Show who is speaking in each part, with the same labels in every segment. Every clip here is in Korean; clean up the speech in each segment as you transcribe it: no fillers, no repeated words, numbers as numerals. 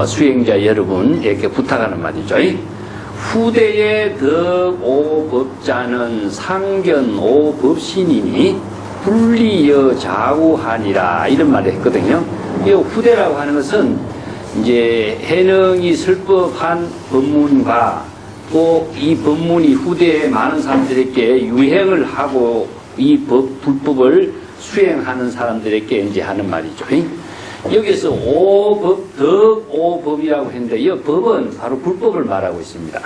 Speaker 1: 수행자 여러분 이렇게 부탁하는 말이죠. 후대의 덕오법자는 상견오법신이니 분리여 좌우하니라 이런 말을 했거든요. 이 후대라고 하는 것은 이제 해능이 설법한 법문과 또 이 법문이 후대에 많은 사람들에게 유행을 하고 이 불법을 수행하는 사람들에게 이제 하는 말이죠. 여기서 오법, 덕오법이라고 했는데 이 법은 바로 불법을 말하고 있습니다.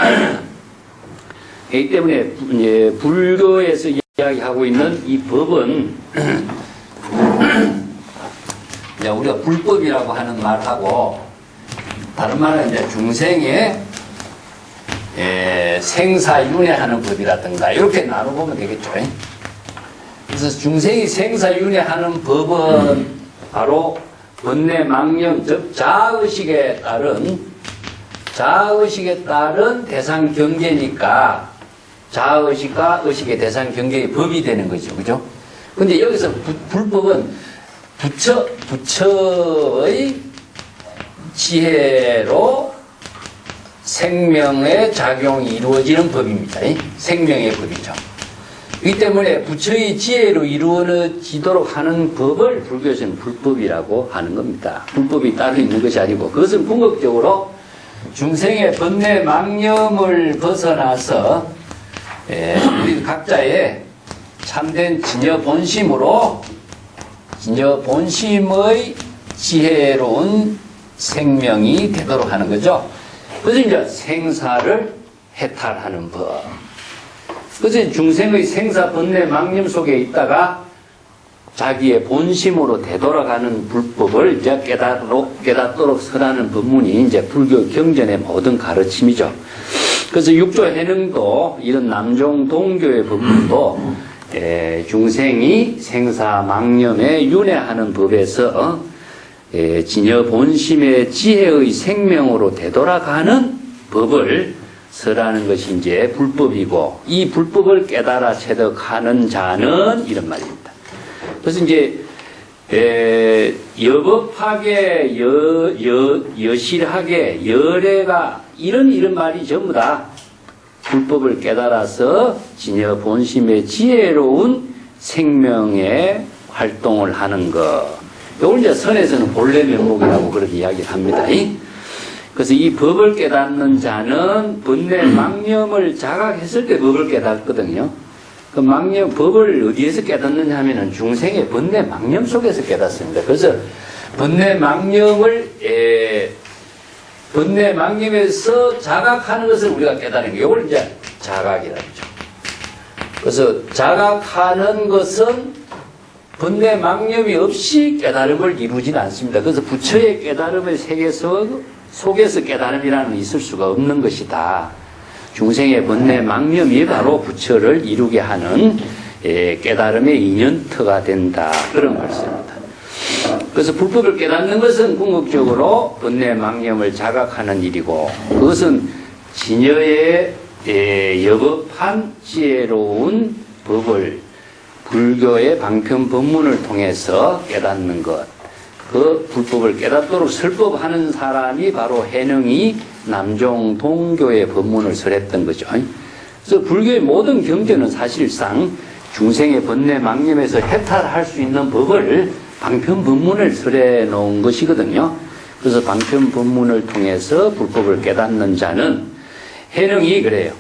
Speaker 1: 그렇기 때문에 이제 불교에서 이야기하고 있는 이 법은 우리가 불법이라고 하는 말하고 다른 말은 이제 중생의 생사윤회하는 법이라든가 이렇게 나눠보면 되겠죠. 그래서 중생이 생사윤회하는 법은 바로 번뇌망념, 즉 자아의식에 따른 대상 경계니까 자아의식과 의식의 대상 경계의 법이 되는 거죠. 그죠? 근데 여기서 불법은 부처의 지혜로 생명의 작용이 이루어지는 법입니다. 생명의 법이죠. 이 때문에 부처의 지혜로 이루어지도록 하는 법을 불교에서는 불법이라고 하는 겁니다. 불법이 따로 있는 것이 아니고 그것은 궁극적으로 중생의 번뇌망념을 벗어나서 우리 각자의 참된 진여본심으로 진여본심의 지혜로운 생명이 되도록 하는 거죠. 그래서 이제 생사를 해탈하는 법. 그래서 중생의 생사 번뇌 망념 속에 있다가 자기의 본심으로 되돌아가는 불법을 이제 깨닫도록 설하는 법문이 이제 불교 경전의 모든 가르침이죠. 그래서 육조 해능도 이런 남종 동교의 법문도 중생이 생사 망념에 윤회하는 법에서 진여 본심의 지혜의 생명으로 되돌아가는 법을 설하는 것이 이제 불법이고 이 불법을 깨달아 체득하는 자는 이런 말입니다. 그래서 이제 여법하게 여실하게 열애가 이런 말이 전부 다 불법을 깨달아서 진여 본심의 지혜로운 생명의 활동을 하는 것. 이걸 이제 선에서는 본래 면목이라고 그렇게 이야기를 합니다. 그래서 이 법을 깨닫는 자는 번뇌 망념을 자각했을 때 법을 깨닫거든요. 그 망념, 법을 어디에서 깨닫느냐 하면은 중생의 번뇌 망념 속에서 깨닫습니다. 그래서 번뇌 망념에서 자각하는 것을 우리가 깨닫는 거예요. 이걸 이제 자각이라고 하죠. 그래서 자각하는 것은 번뇌 망념이 없이 깨달음을 이루지는 않습니다. 그래서 부처의 깨달음의 속에서 깨달음이라는 있을 수가 없는 것이다. 중생의 번뇌 망념이 바로 부처를 이루게 하는 깨달음의 인연터가 된다. 그런 말씀입니다. 그래서 불법을 깨닫는 것은 궁극적으로 번뇌 망념을 자각하는 일이고 그것은 진여의 여법한 지혜로운 법을 불교의 방편 법문을 통해서 깨닫는 것. 그 불법을 깨닫도록 설법하는 사람이 바로 해능이 남종 동교의 법문을 설했던 거죠. 그래서 불교의 모든 경전은 사실상 중생의 번뇌 망념에서 해탈할 수 있는 법을 방편 법문을 설해 놓은 것이거든요. 그래서 방편 법문을 통해서 불법을 깨닫는 자는 해능이 그래요.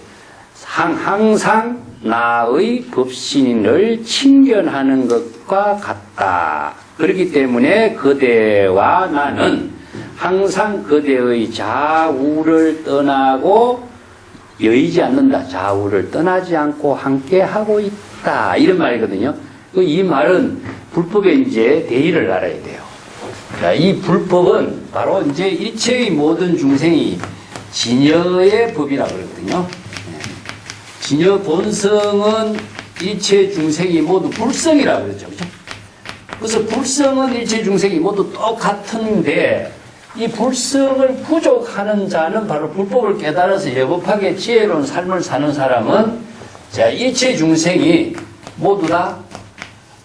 Speaker 1: 항상 나의 법신을 친견하는 것과 같다. 그렇기 때문에 그대와 나는 항상 그대의 좌우를 떠나고 여의지 않는다. 좌우를 떠나지 않고 함께 하고 있다. 이런 말이거든요. 이 말은 불법에 이제 대의를 알아야 돼요. 자, 이 불법은 바로 이제 일체의 모든 중생이 진여의 법이라고 그러거든요. 진여 본성은 일체 중생이 모두 불성이라고 그러죠. 그렇죠? 그래서 불성은 일체 중생이 모두 똑같은데 이 불성을 부족하는 자는 바로 불법을 깨달아서 여법하게 지혜로운 삶을 사는 사람은 자, 일체 중생이 모두 다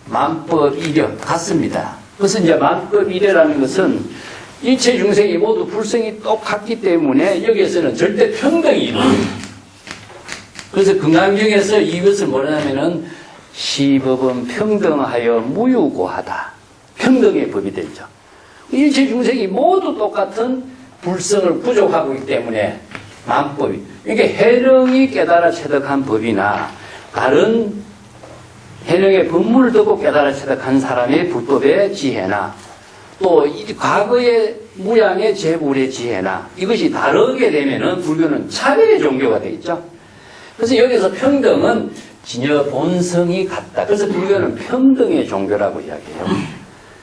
Speaker 1: 만법이력 같습니다. 그래서 이제 만법이력이라는 것은 일체 중생이 모두 불성이 똑같기 때문에 여기에서는 절대 평등이 이루어집니다. 그래서 금강경에서 이것을 뭐냐면은 시법은 평등하여 무유고하다. 평등의 법이 되죠. 일체 중생이 모두 똑같은 불성을 부족하고 있기 때문에 만법이. 이게 해령이 깨달아 체득한 법이나 다른 해령의 법문을 듣고 깨달아 체득한 사람의 불법의 지혜나 또 과거의 무량의 재불의 지혜나 이것이 다르게 되면은 불교는 차별의 종교가 되겠죠. 그래서 여기서 평등은 진여 본성이 같다. 그래서 불교는 평등의 종교라고 이야기해요.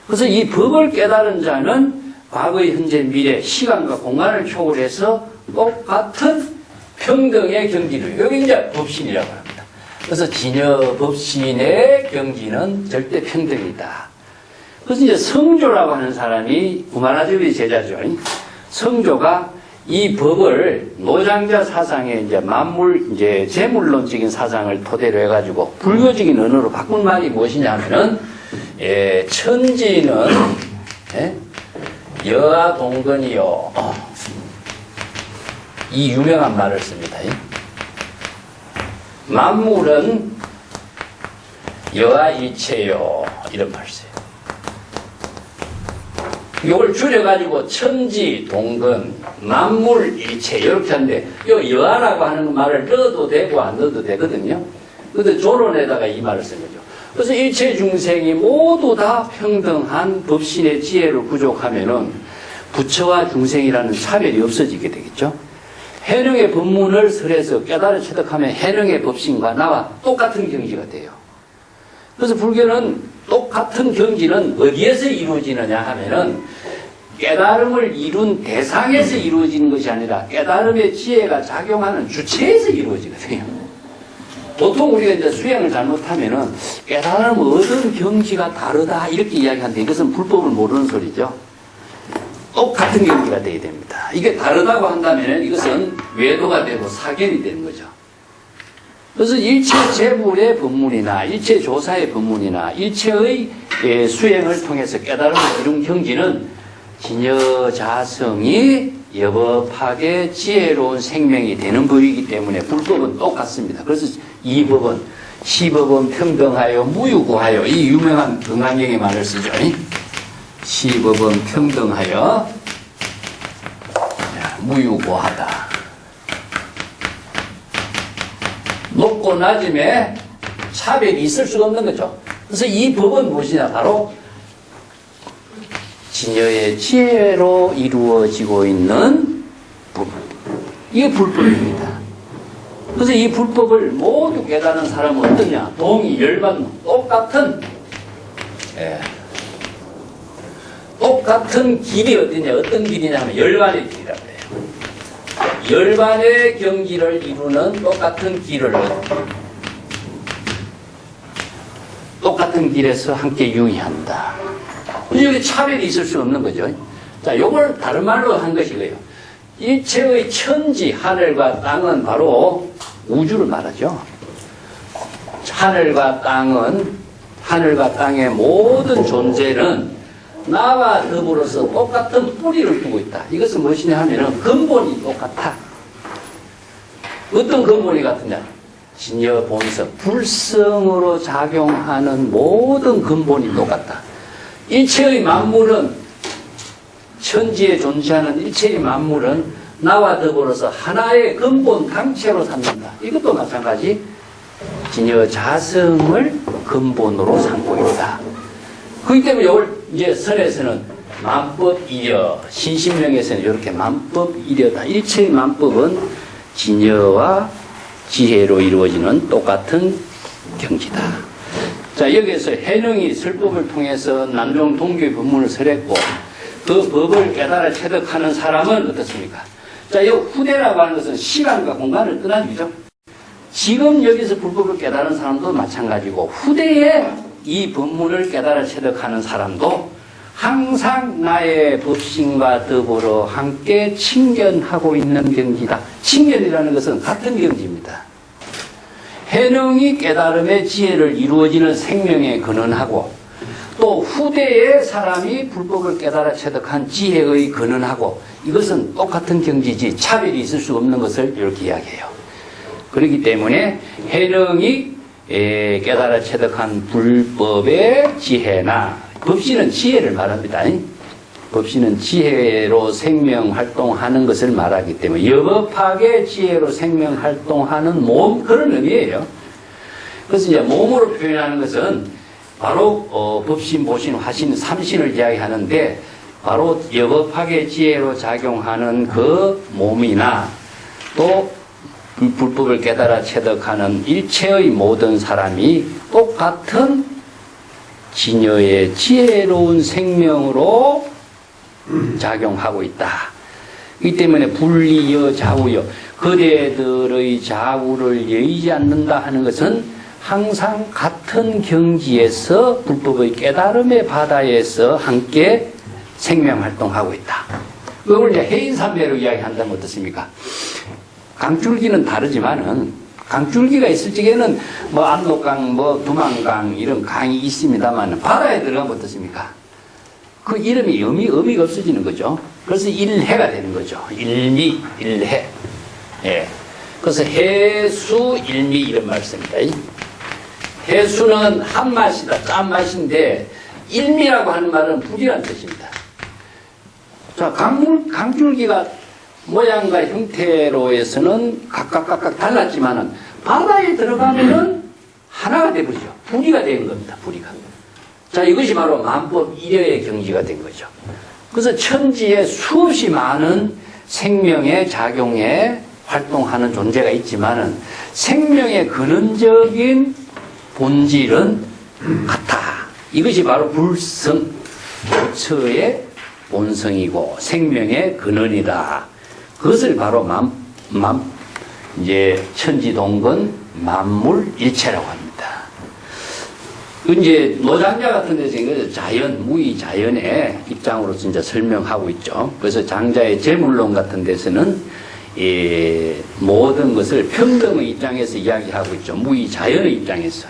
Speaker 1: 그래서 이 법을 깨달은 자는 과거, 현재, 미래, 시간과 공간을 초월해서 똑같은 평등의 경지를, 여기 이제 법신이라고 합니다. 그래서 진여 법신의 경지는 절대 평등이다. 그래서 이제 성조라고 하는 사람이 구마라조의 제자죠. 성조가 이 법을 노장자 사상의 이제 만물, 이제 재물론적인 사상을 토대로 해가지고 불교적인 언어로 바꾼 말이 무엇이냐면은, 천지는, 여아 동건이요. 이 유명한 말을 씁니다. 만물은 여아 일체요. 이런 말을 써요. 이걸 줄여가지고 천지, 동건, 만물, 일체 이렇게 하는데 이 여아라고 하는 말을 넣어도 되고 안 넣어도 되거든요. 근데 조론에다가 이 말을 쓴 거죠. 그래서 일체 중생이 모두 다 평등한 법신의 지혜를 부족하면은 부처와 중생이라는 차별이 없어지게 되겠죠. 해령의 법문을 설해서 깨달아 체득하면 해령의 법신과 나와 똑같은 경지가 돼요. 그래서 불교는 똑같은 경지는 어디에서 이루어지느냐 하면은 깨달음을 이룬 대상에서 이루어지는 것이 아니라 깨달음의 지혜가 작용하는 주체에서 이루어지거든요. 보통 우리가 이제 수행을 잘못하면은 깨달음을 얻은 경지가 다르다 이렇게 이야기하는데 이것은 불법을 모르는 소리죠. 똑같은 경지가 되어야 됩니다. 이게 다르다고 한다면 이것은 외도가 되고 사견이 되는 거죠. 그래서 일체 재불의 법문이나 일체 조사의 법문이나 일체의 수행을 통해서 깨달음을 이룬 경지는 진여자성이 여법하게 지혜로운 생명이 되는 법이기 때문에 불법은 똑같습니다. 그래서 이 법은 시법은 평등하여 무유고하여 이 유명한 금강경의 말을 쓰죠. 시법은 평등하여 무유고하다. 높고 낮음에 차별이 있을 수가 없는 거죠. 그래서 이 법은 무엇이냐? 바로 진여의 지혜로 이루어지고 있는 법. 이게 불법입니다. 그래서 이 불법을 모두 깨달은 사람은 어떠냐? 동의, 열반, 똑같은 길이 어디냐? 어떤 길이냐 하면 열반의 길이라고 해요. 열반의 경지를 이루는 똑같은 길을 똑같은 길에서 함께 유의한다. 여기 차별이 있을 수 없는 거죠. 자, 요걸 다른 말로 한 것이고요. 일체의 천지, 하늘과 땅은 바로 우주를 말하죠. 하늘과 땅의 모든 존재는 나와 더불어서 똑같은 뿌리를 두고 있다. 이것은 무엇이냐 하면은 근본이 똑같아. 어떤 근본이 같으냐? 진여 본성, 불성으로 작용하는 모든 근본이 똑같다. 일체의 만물은, 천지에 존재하는 일체의 만물은 나와 더불어서 하나의 근본 당체로 삼는다. 이것도 마찬가지 진여 자성을 근본으로 삼고 있다. 그렇기 때문에 이걸 이제 선에서는 만법이려, 신신명에서는 이렇게 만법이려다. 일체의 만법은 진여와 지혜로 이루어지는 똑같은 경지다. 자, 여기에서 해능이 설법을 통해서 난종 동교의 법문을 설했고 그 법을 깨달아 체득하는 사람은 어떻습니까? 자, 이 후대라고 하는 것은 시간과 공간을 떠나주죠. 지금 여기서 불법을 깨달은 사람도 마찬가지고 후대에 이 법문을 깨달아 체득하는 사람도 항상 나의 법신과 더불어 함께 친견하고 있는 경지다. 친견이라는 것은 같은 경지입니다. 해능이 깨달음의 지혜를 이루어지는 생명에 근원하고 또 후대의 사람이 불법을 깨달아 체득한 지혜의 근원하고 이것은 똑같은 경지지 차별이 있을 수 없는 것을 이렇게 이야기해요. 그렇기 때문에 해령이 깨달아 체득한 불법의 지혜나 법신은 지혜를 말합니다. 법신은 지혜로 생명활동하는 것을 말하기 때문에 여법학의 지혜로 생명활동하는 몸 그런 의미예요. 그래서 이제 몸으로 표현하는 것은 바로 법신, 보신, 화신, 삼신을 이야기하는데 바로 여법학의 지혜로 작용하는 그 몸이나 또 불법을 깨달아 체득하는 일체의 모든 사람이 똑같은 진여의 지혜로운 생명으로 작용하고 있다. 이 때문에 분리여 좌우여 그대들의 좌우를 여의지 않는다 하는 것은 항상 같은 경지에서 불법의 깨달음의 바다에서 함께 생명활동하고 있다. 그걸 이제 해인삼매로 이야기한다면 어떻습니까? 강줄기는 다르지만은 강줄기가 있을 적에는 뭐 압록강, 뭐 두만강 이런 강이 있습니다만 바다에 들어가면 어떻습니까? 그 이름이 의미가 없어지는 거죠. 그래서 일해가 되는 거죠. 일미, 일해. 예. 그래서 해수, 일미 이런 말씀입니다. 해수는 한 맛이다, 짠 맛인데 일미라고 하는 말은 불이라는 뜻입니다. 자, 강줄기가 모양과 형태로 해서는 각각 달랐지만은 바다에 들어가면은 하나가 되버리죠. 불이가 된 겁니다. 불이가. 자, 이것이 바로 만법 일여의 경지가 된 거죠. 그래서 천지에 수없이 많은 생명의 작용에 활동하는 존재가 있지만은 생명의 근원적인 본질은 같아. 이것이 바로 불성, 부처의 본성이고 생명의 근원이다. 그것을 바로 이제 천지동건 만물일체라고 합니다. 이제 노장자 같은 데서 자연, 무의 자연의 입장으로서 이제 설명하고 있죠. 그래서 장자의 제물론 같은 데서는 모든 것을 평등의 입장에서 이야기하고 있죠. 무의 자연의 입장에서.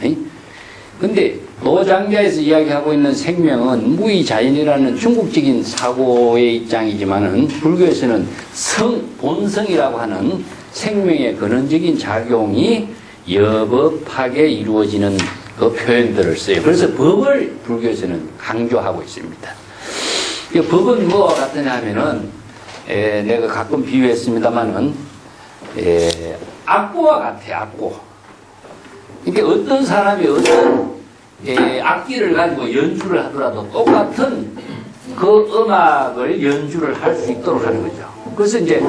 Speaker 1: 근데 노장자에서 이야기하고 있는 생명은 무의 자연이라는 중국적인 사고의 입장이지만은 불교에서는 본성이라고 하는 생명의 근원적인 작용이 여법하게 이루어지는 그 표현들을 써요. 그래서 법을 불교에서는 강조하고 있습니다. 이 법은 뭐와 같으냐 하면은 내가 가끔 비유했습니다만은 악보와 같아요. 악보. 이게 어떤 사람이 어떤 악기를 가지고 연주를 하더라도 똑같은 그 음악을 연주를 할 수 있도록 하는 거죠. 그래서 이제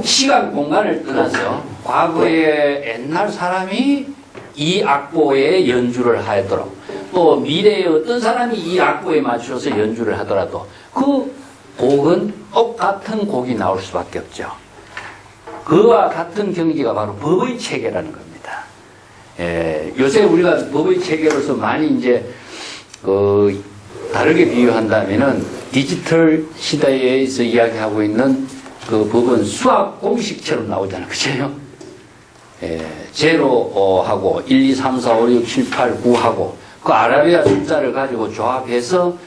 Speaker 1: 시간 공간을 떠나서 과거에 옛날 사람이 이 악보에 연주를 하도록 또 미래에 어떤 사람이 이 악보에 맞춰서 연주를 하더라도 그 곡은 똑같은 곡이 나올 수밖에 없죠. 그와 같은 경지가 바로 법의 체계라는 겁니다. 요새 우리가 법의 체계로서 많이 이제 다르게 비유한다면은 디지털 시대에서 이야기하고 있는 그 법은 수학 공식처럼 나오잖아요. 그죠? 제로하고 1, 2, 3, 4, 5, 6, 7, 8, 9하고 그 아라비아 숫자를 가지고 조합해서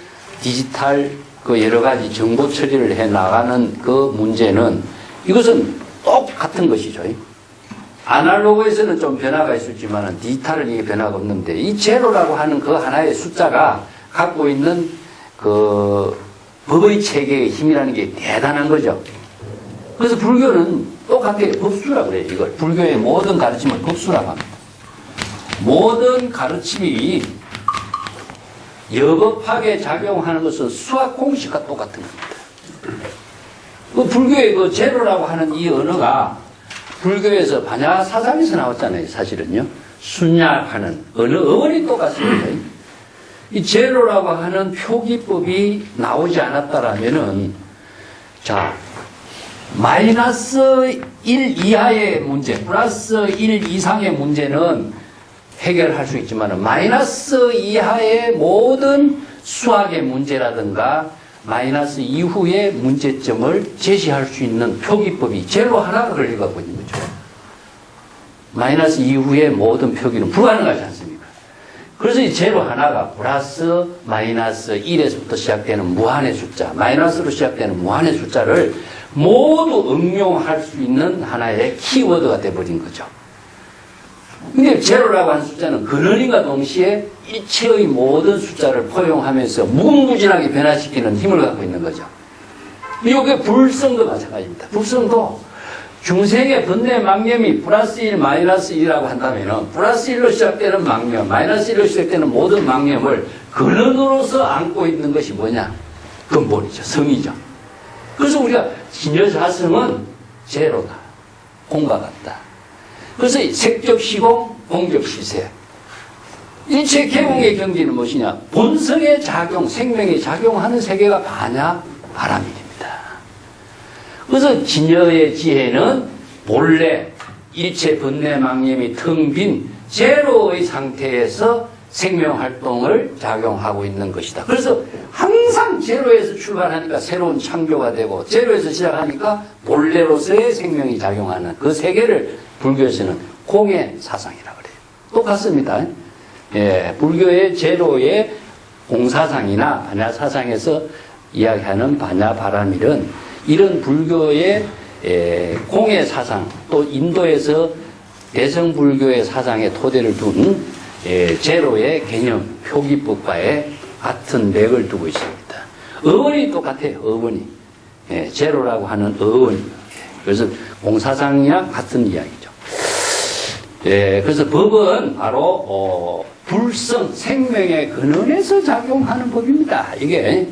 Speaker 1: 디지털 그 여러 가지 정보 처리를 해 나가는 그 문제는 이것은 똑같은 것이죠. 아날로그에서는 좀 변화가 있었지만 디지털은 이게 변화가 없는데 이 제로라고 하는 그 하나의 숫자가 갖고 있는 그 법의 체계의 힘이라는 게 대단한 거죠. 그래서 불교는 똑같게 법수라고 그래요. 이걸 불교의 모든 가르침을 법수라고 합니다. 모든 가르침이 여법하게 작용하는 것은 수학 공식과 똑같은 겁니다. 그 불교의 그 제로라고 하는 이 언어가 불교에서 반야 사상에서 나왔잖아요. 사실은요. 순약하는 어원이 똑같습니다. 이 제로라고 하는 표기법이 나오지 않았다라면은 자 마이너스 1 이하의 문제, 플러스 1 이상의 문제는 해결할 수 있지만 마이너스 이하의 모든 수학의 문제라든가 마이너스 이후의 문제점을 제시할 수 있는 표기법이 제로 하나가 걸려가고 있는 거죠. 마이너스 이후의 모든 표기는 불가능하지 않습니까? 그래서 이 제로 하나가 플러스, 마이너스 1에서부터 시작되는 무한의 숫자, 마이너스로 시작되는 무한의 숫자를 모두 응용할 수 있는 하나의 키워드가 돼버린 거죠. 근데 제로라고 하는 숫자는 근원인과 동시에 일체의 모든 숫자를 포용하면서 무궁무진하게 변화시키는 힘을 갖고 있는 거죠. 이게 불성도 마찬가지입니다. 불성도 중생의 번뇌 망념이 플러스 1, 마이너스 1이라고 한다면 플러스 1로 시작되는 망념, 마이너스 1로 시작되는 모든 망념을 근원으로서 안고 있는 것이 뭐냐? 근본이죠. 성이죠. 그래서 우리가 진여자성은 제로다. 공과 같다. 그래서 색적 시공, 공적 시세. 일체 개공의 경지는 무엇이냐? 본성의 작용, 생명의 작용하는 세계가 반야 바람입니다. 그래서 진여의 지혜는 본래 일체 번뇌 망념이 텅 빈 제로의 상태에서 생명활동을 작용하고 있는 것이다. 그래서 항상 제로에서 출발하니까 새로운 창조가 되고 제로에서 시작하니까 본래로서의 생명이 작용하는 그 세계를 불교에서는 공의 사상이라고 그래요. 똑같습니다. 예, 불교의 제로의 공사상이나 반야사상에서 이야기하는 반야바라밀은 이런 불교의 공의 사상, 또 인도에서 대성불교의 사상의 토대를 둔 제로의 개념, 표기법과의 같은 맥을 두고 있습니다. 어원이 똑같아요. 어원이. 제로라고 하는 어원. 그래서 공사상이랑 같은 이야기죠. 그래서 법은 바로 불성, 생명의 근원에서 작용하는 법입니다. 이게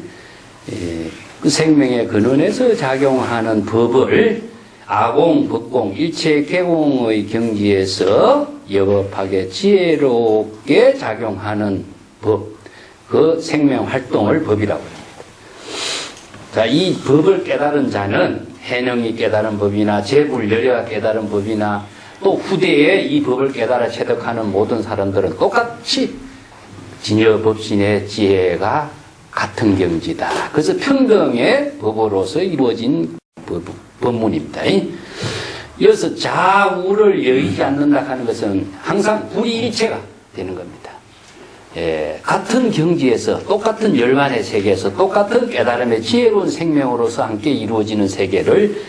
Speaker 1: 그 생명의 근원에서 작용하는 법을 아공, 법공, 일체 개공의 경지에서 여법하게 지혜롭게 작용하는 법, 그 생명활동을 법이라고 합니다. 자, 이 법을 깨달은 자는 해능이 깨달은 법이나 제불열애가 깨달은 법이나 또 후대에 이 법을 깨달아 체득하는 모든 사람들은 똑같이 진여법신의 지혜가 같은 경지다. 그래서 평등의 법으로서 이루어진 법문입니다. 이어서 자우를 여의지 않는다 하는 것은 항상 불이일체가 되는 겁니다. 같은 경지에서 똑같은 열만의 세계에서 똑같은 깨달음의 지혜로운 생명으로서 함께 이루어지는 세계를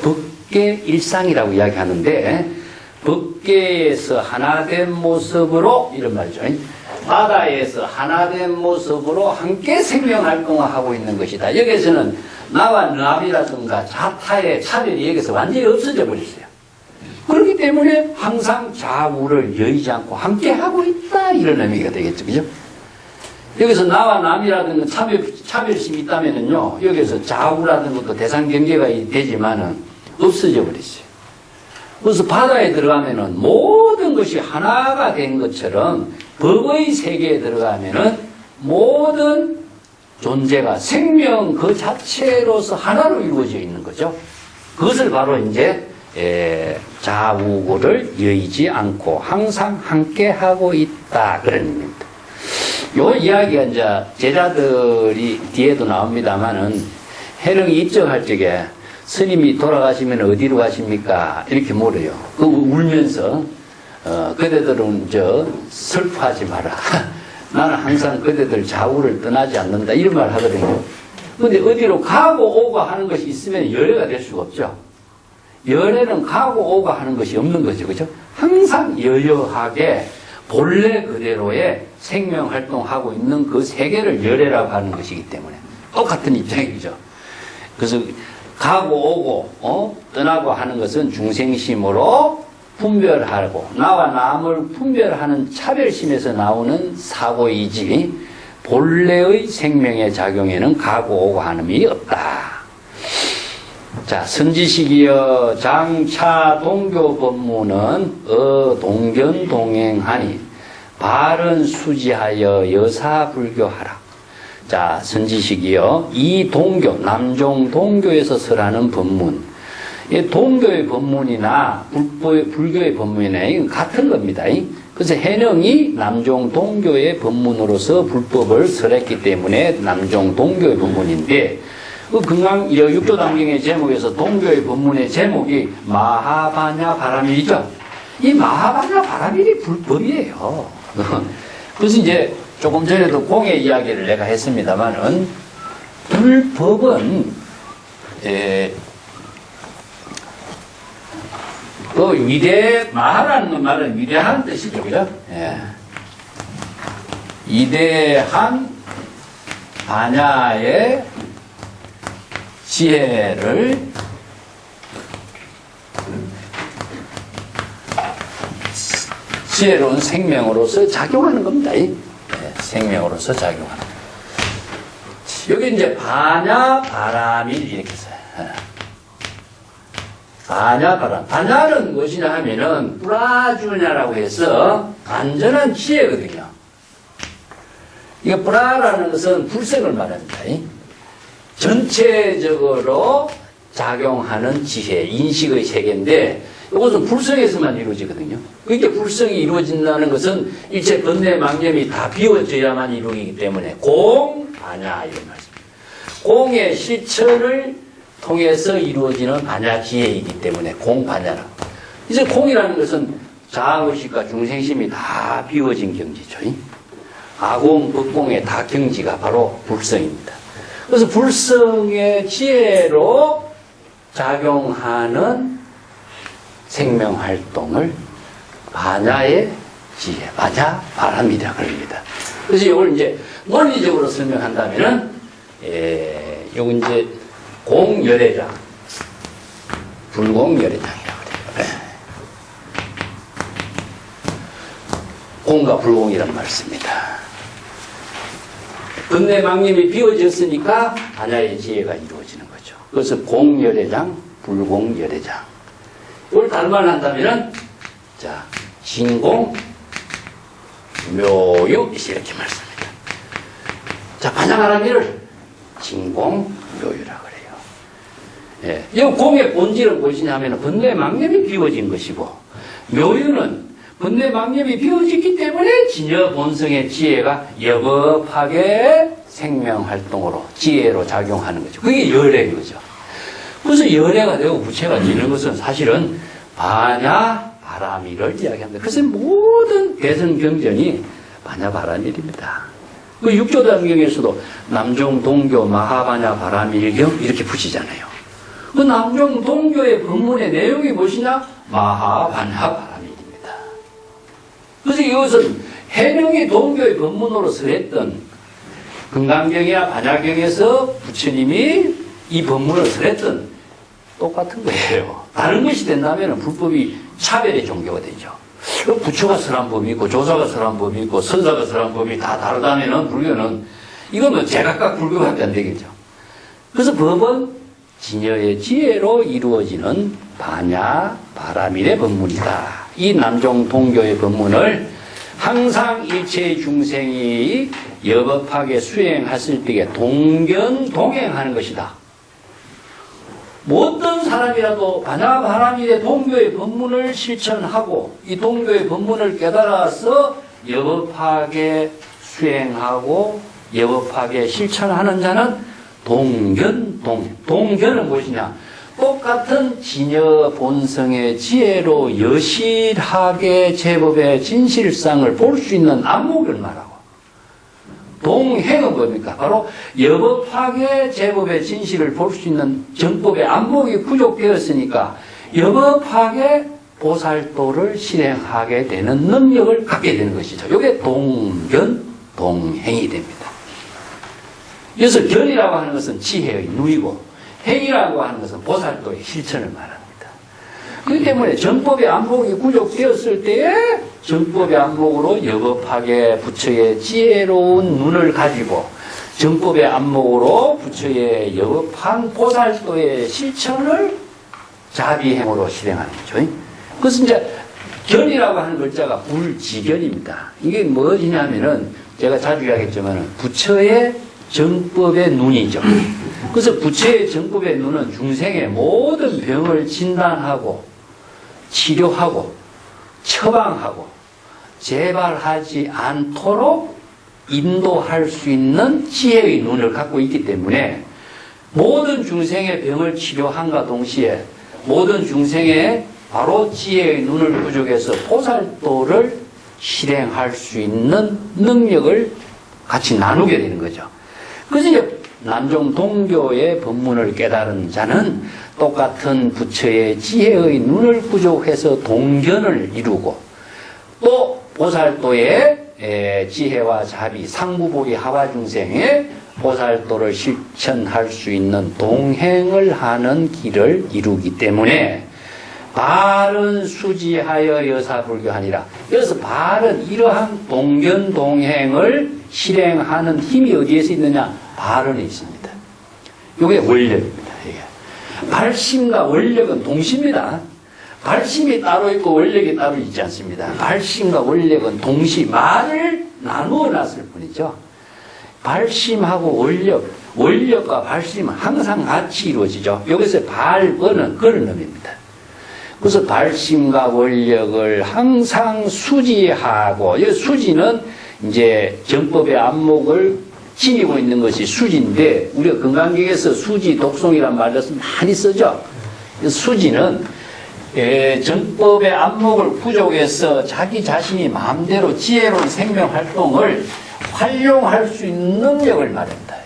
Speaker 1: 법계 일상이라고 이야기하는데 법계에서 하나된 모습으로 이런 말이죠. 바다에서 하나된 모습으로 함께 생명활동을 하고 있는 것이다. 여기에서는 나와 남이라든가 자타의 차별이 여기서 완전히 없어져 버렸어요. 그렇기 때문에 항상 좌우를 여의지 않고 함께 하고 있다. 이런 의미가 되겠죠. 그죠? 여기서 나와 남이라든가 차별심이 있다면요. 여기서 좌우라는 것도 대상 경계가 되지만은 없어져 버렸어요. 그래서 바다에 들어가면은 모든 것이 하나가 된 것처럼 법의 세계에 들어가면은 모든 존재가 생명 그 자체로서 하나로 이루어져 있는 거죠. 그것을 바로 이제 좌우를 여의지 않고 항상 함께 하고 있다. 그런 의미입니다. 요 이야기가 이제 제자들이 뒤에도 나옵니다만은 해령이 입적할 적에 스님이 돌아가시면 어디로 가십니까? 이렇게 물어요. 그 울면서 그대들은 슬퍼하지 마라. 나는 항상 그대들 좌우를 떠나지 않는다. 이런 말 하거든요. 근데 어디로 가고 오고 하는 것이 있으면 열애가 될 수가 없죠. 열애는 가고 오고 하는 것이 없는 거죠. 그죠? 항상 여여하게 본래 그대로의 생명활동하고 있는 그 세계를 열애라고 하는 것이기 때문에 똑같은 입장이죠. 그래서 가고 오고 떠나고 하는 것은 중생심으로 분별하고 나와 남을 분별하는 차별심에서 나오는 사고이지 본래의 생명의 작용에는 가고 오고 하는 이 없다. 자, 선지식이여 장차 동교 법문은 동견 동행하니 발은 수지하여 여사불교하라. 자, 선지식이여 이 동교 남종 동교에서 설하는 법문, 이 동교의 법문이나 불교의 법문이나 이건 같은 겁니다. 그래서 해능이 남종 동교의 법문으로서 불법을 설했기 때문에 남종 동교의 법문인데 그 금강 육조단경의 제목에서 동교의 법문의 제목이 마하바냐 바라밀이죠. 이 마하바냐 바라밀이 불법이에요. 그래서 이제 조금 전에도 공의 이야기를 내가 했습니다만은 불법은 그 마하라는 말은 위대한 뜻이죠, 그죠? 예. 위대한 반야의 지혜를 지혜로운 생명으로서 작용하는 겁니다. 생명으로서 작용하는. 여기 이제 반야 바람이 이렇게 써요. 반야 바람. 반야는 무엇이냐 하면은 브라주냐라고 해서 완전한 지혜거든요. 이거 브라라는 것은 불생을 말합니다. 전체적으로 작용하는 지혜, 인식의 세계인데 이것은 불성에서만 이루어지거든요. 그게 불성이 이루어진다는 것은 일체 번뇌 망념이 다 비워져야만 이루어지기 때문에 공, 반야 이런 말씀입니다. 공의 실천을 통해서 이루어지는 반야 지혜이기 때문에 공, 반야라고. 이제 공이라는 것은 자아의식과 중생심이 다 비워진 경지죠. 아공, 법공의 다 경지가 바로 불성입니다. 그래서 불성의 지혜로 작용하는 생명활동을 반야의 지혜, 반야 바람이라고 합니다. 그래서 이걸 이제 논리적으로 설명한다면은, 요거 이제 공열애장, 불공열애장이라고 그래요. 공과 불공이란 말씀입니다. 번뇌 망념이 비워졌으니까 반야의 지혜가 이루어지는 거죠. 그래서 공열애장, 불공열애장. 이걸 달만한다면은, 자, 진공, 묘유, 이렇게 말씀합니다. 자, 반야바람이를 진공, 묘유라고 그래요. 예. 이 공의 본질은 무엇이냐면 번뇌 망념이 비워진 것이고, 묘유는 번뇌 망념이 비워졌기 때문에 진여 본성의 지혜가 여법하게 생명활동으로, 지혜로 작용하는 거죠. 그게 열애인 거죠. 그래서 열애가 되고 부채가 되는 것은 사실은 반야 바람이를 이야기합니다. 그래서 모든 대선 경전이 반야 바람일입니다. 그 육조단경에서도 남종 동교 마하반야 바람일경 이렇게 붙이잖아요. 그 남종 동교의 법문의 내용이 무엇이냐? 마하반야 바람일입니다. 그래서 이것은 해명이 동교의 법문으로 설했던 금강경이나 반야경에서 부처님이 이 법문을 설했던 똑같은 거예요. 다른 것이 된다면 불법이 차별의 종교가 되죠. 부처가 설한 법이 있고 조사가 설한 법이 있고 선사가 설한 법이 다 다르다면 불교는 이건 제각각 불교밖에 안 되겠죠. 그래서 법은 진여의 지혜로 이루어지는 반야 바라밀의 법문이다. 이 남종 동교의 법문을 항상 일체 중생이 여법하게 수행했을 때에 동견 동행하는 것이다. 어떤 사람이라도 반야 바라밀의 동교의 법문을 실천하고 이 동교의 법문을 깨달아서 여법하게 수행하고 여법하게 실천하는 자는 동견은 무엇이냐? 똑같은 진여 본성의 지혜로 여실하게 제법의 진실상을 볼 수 있는 안목을 말하고, 동행은 뭡니까? 바로 여법하게 제법의 진실을 볼 수 있는 정법의 안목이 부족되었으니까 여법하게 보살도를 실행하게 되는 능력을 갖게 되는 것이죠. 이게 동견, 동행이 됩니다. 그래서 견이라고 하는 것은 지혜의 누이고 행이라고 하는 것은 보살도의 실천을 말합니다. 그렇기 때문에 정법의 안목이 부족되었을 때에 정법의 안목으로 여법하게 부처의 지혜로운 눈을 가지고 정법의 안목으로 부처의 여법한 보살도의 실천을 자비행으로 실행하는 거죠. 그래서 이제 견이라고 하는 글자가 불지견입니다. 이게 무엇이냐면은 제가 자주 이야기했지만 부처의 정법의 눈이죠. 그래서 부처의 정법의 눈은 중생의 모든 병을 진단하고 치료하고 처방하고 재발하지 않도록 인도할 수 있는 지혜의 눈을 갖고 있기 때문에 모든 중생의 병을 치료함과 동시에 모든 중생의 바로 지혜의 눈을 부족해서 보살도를 실행할 수 있는 능력을 같이 나누게 되는 거죠. 그래서 이제 남종동교의 법문을 깨달은 자는 똑같은 부처의 지혜의 눈을 부족해서 동견을 이루고 또 보살도의 지혜와 자비, 상부보리 하와중생의 보살도를 실천할 수 있는 동행을 하는 길을 이루기 때문에 바른 수지하여 여사불교하니라. 그래서 바른 이러한 동견 동행을 실행하는 힘이 어디에서 있느냐? 발언에 있습니다. 이게 원력입니다. 이게. 발심과 원력은 동시입니다. 발심이 따로 있고 원력이 따로 있지 않습니다. 발심과 원력은 동시 말을 나누어 놨을 뿐이죠. 발심하고 원력과 발심은 항상 같이 이루어지죠. 여기서 발언은 그런 의미입니다. 그래서 발심과 원력을 항상 수지하고, 이 수지는 이제 정법의 안목을 지니고 있는 것이 수지인데, 우리가 건강경에서 수지, 독송이란 말을 많이 쓰죠. 수지는 정법의 안목을 부족해서 자기 자신이 마음대로 지혜로운 생명 활동을 활용할 수 있는 능력을 말합니다.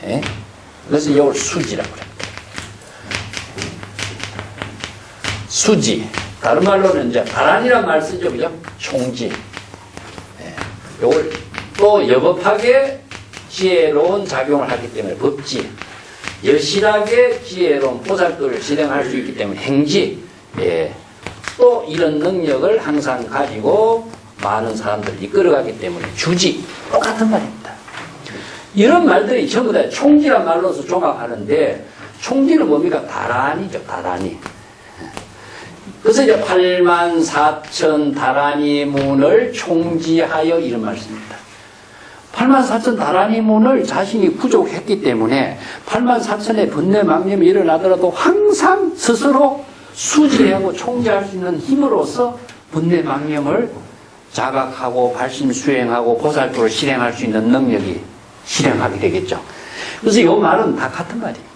Speaker 1: 그래서 이걸 수지라고 합니다. 수지. 다른 말로는 이제 바란이란 말 쓰죠, 그죠? 총지. 요걸 또 여법하게 지혜로운 작용을 하기 때문에 법지. 여실하게 지혜로운 보살도를 실행할 수 있기 때문에 행지. 또 이런 능력을 항상 가지고 많은 사람들을 이끌어가기 때문에 주지. 똑같은 말입니다. 이런 말들이 전부 다 총지란 말로서 종합하는데, 총지는 뭡니까? 다란이죠, 다란이. 그래서 이제 84,000 다란이 문을 총지하여 이런 말씀입니다. 84,000 다란이 문을 자신이 부족했기 때문에 84,000의 번뇌 망념이 일어나더라도 항상 스스로 수지하고 총지할 수 있는 힘으로써 번뇌 망념을 자각하고 발심 수행하고 보살도를 실행할 수 있는 능력이 실행하게 되겠죠. 그래서 이 말은 다 같은 말입니다.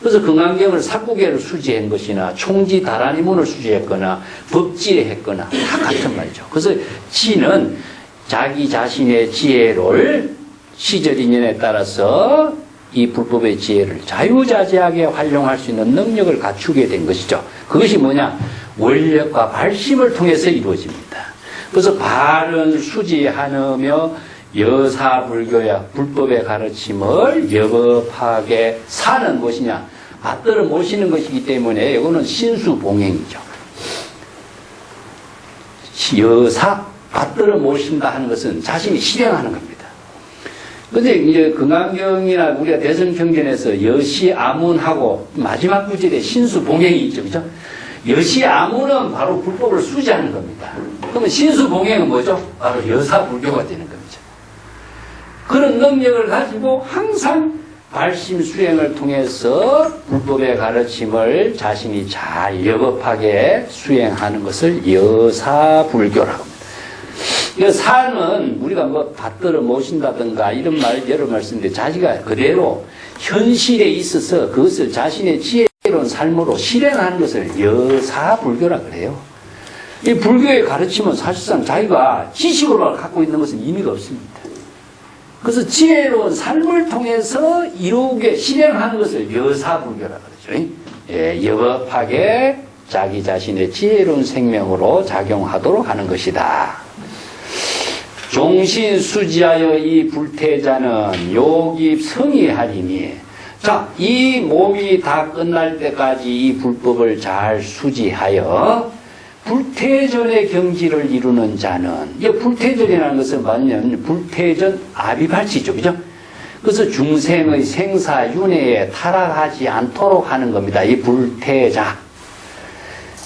Speaker 1: 그래서 건강경을 사구계를 수지한 것이나 총지 다란이문을 수지했거나 법지했거나 다 같은 말이죠. 그래서 지는 자기 자신의 지혜를 시절 인연에 따라서 이 불법의 지혜를 자유자재하게 활용할 수 있는 능력을 갖추게 된 것이죠. 그것이 뭐냐? 원력과 발심을 통해서 이루어집니다. 그래서 발은 수지하느며 여사불교야 불법의 가르침을 여법하게 사는 무엇이냐? 받들어 모시는 것이기 때문에 이거는 신수봉행이죠. 여사 받들어 모신다 하는 것은 자신이 실행하는 겁니다. 근데 이제 건강경이나 우리가 대성경전에서 여시아문하고 마지막 구절에 신수봉행이 있죠, 그죠? 여시아문은 바로 불법을 수지하는 겁니다. 그러면 신수봉행은 뭐죠? 바로 여사불교가 되는 겁니다. 그런 능력을 가지고 항상 발심 수행을 통해서 불법의 가르침을 자신이 잘 여법하게 수행하는 것을 여사불교라고 합니다. 여사는 우리가 뭐 받들어 모신다든가 이런 말 여러 말씀인데 자기가 그대로 현실에 있어서 그것을 자신의 지혜로운 삶으로 실행하는 것을 여사불교라 그래요. 이 불교의 가르침은 사실상 자기가 지식으로 갖고 있는 것은 의미가 없습니다. 그래서 지혜로운 삶을 통해서 이루게 실행하는 것을 여사불교라고 그러죠. 여법하게 자기 자신의 지혜로운 생명으로 작용하도록 하는 것이다. 종신수지하여 이 불태자는 요기 성의하리니, 자, 이 몸이 다 끝날 때까지 이 불법을 잘 수지하여 불태전의 경지를 이루는 자는, 이 불태전이라는 것은 뭐냐면 불태전 아비발치죠, 그죠? 그래서 중생의 생사윤회에 타락하지 않도록 하는 겁니다. 이 불태자.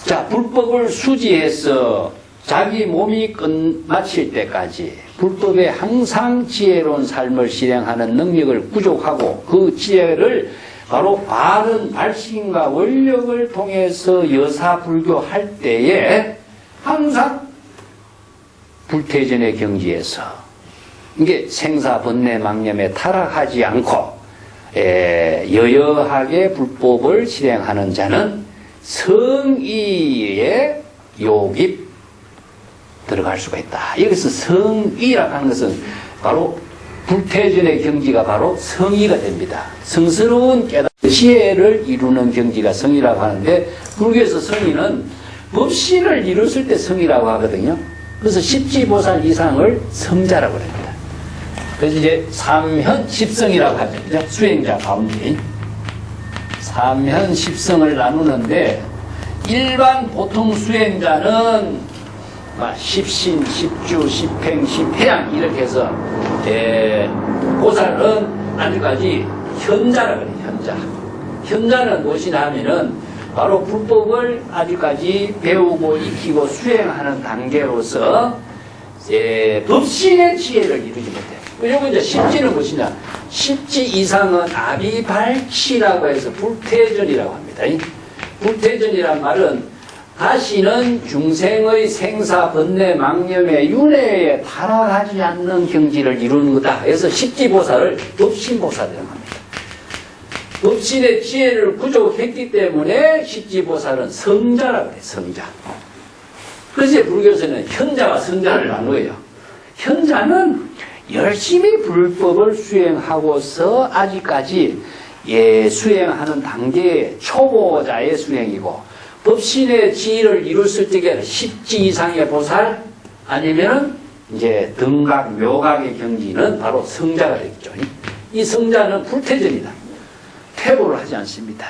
Speaker 1: 자, 불법을 수지해서 자기 몸이 끝마칠 때까지 불법에 항상 지혜로운 삶을 실행하는 능력을 구족하고 그 지혜를 바로 바른 발심과 원력을 통해서 여사불교 할 때에 항상 불태전의 경지에서 이게 생사번뇌 망념에 타락하지 않고 여여하게 불법을 실행하는 자는 성의의 요깁 들어갈 수가 있다. 여기서 성의라고 하는 것은 바로 불태전의 경지가 바로 성의가 됩니다. 성스러운 깨달음, 지혜를 이루는 경지가 성의라고 하는데, 불교에서 성의는 법신을 이뤘을 때 성의라고 하거든요. 그래서 십지보살 이상을 성자라고 합니다. 그래서 이제 삼현 십성이라고 하죠. 수행자 가운데 삼현 십성을 나누는데, 일반 보통 수행자는 십신, 십주, 십행, 십회양 이렇게 해서 보살은 아직까지 현자라고 해요. 현자. 현자는 무엇이냐 하면은 바로 불법을 아직까지 배우고 익히고 수행하는 단계로서 법신의 지혜를 이루지 못해요. 그리고 이제 십지는 무엇이냐? 십지 이상은 아비발치라고 해서 불태전이라고 합니다. 불태전이란 말은 다시는 중생의 생사, 번뇌, 망념의 윤회에 타락하지 않는 경지를 이루는 거다. 그래서 십지보살을 법신보살이라고 합니다. 법신의 지혜를 부족했기 때문에 십지보살은 성자라고 해요. 성자. 그래서 불교에서는 현자와 성자를 나누어요. 현자는 열심히 불법을 수행하고서 아직까지 수행하는 단계의 초보자의 수행이고, 법신의 지위를 이뤘을 때에 십지 이상의 보살 아니면은 이제 등각, 묘각의 경지는 바로 성자가 되겠죠. 이 성자는 불태전이다. 퇴보를 하지 않습니다.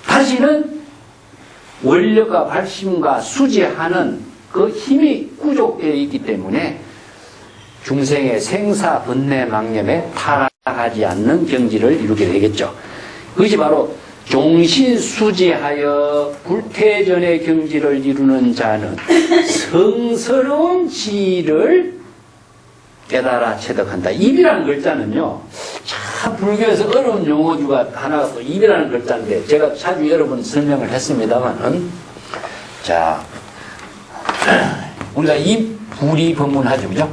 Speaker 1: 다시는 원력과 발심과 수지하는 그 힘이 구족되어 있기 때문에 중생의 생사, 번뇌, 망념에 타락하지 않는 경지를 이루게 되겠죠. 그것이 바로 종신수지하여 불태전의 경지를 이루는 자는 성스러운 지를 깨달아 체득한다. 입이라는 글자는요, 참 불교에서 어려운 용어주가 하나가 또 입이라는 글자인데, 제가 자주 여러 번 설명을 했습니다만은, 자, 우리가 입, 불이 법문하죠, 그죠?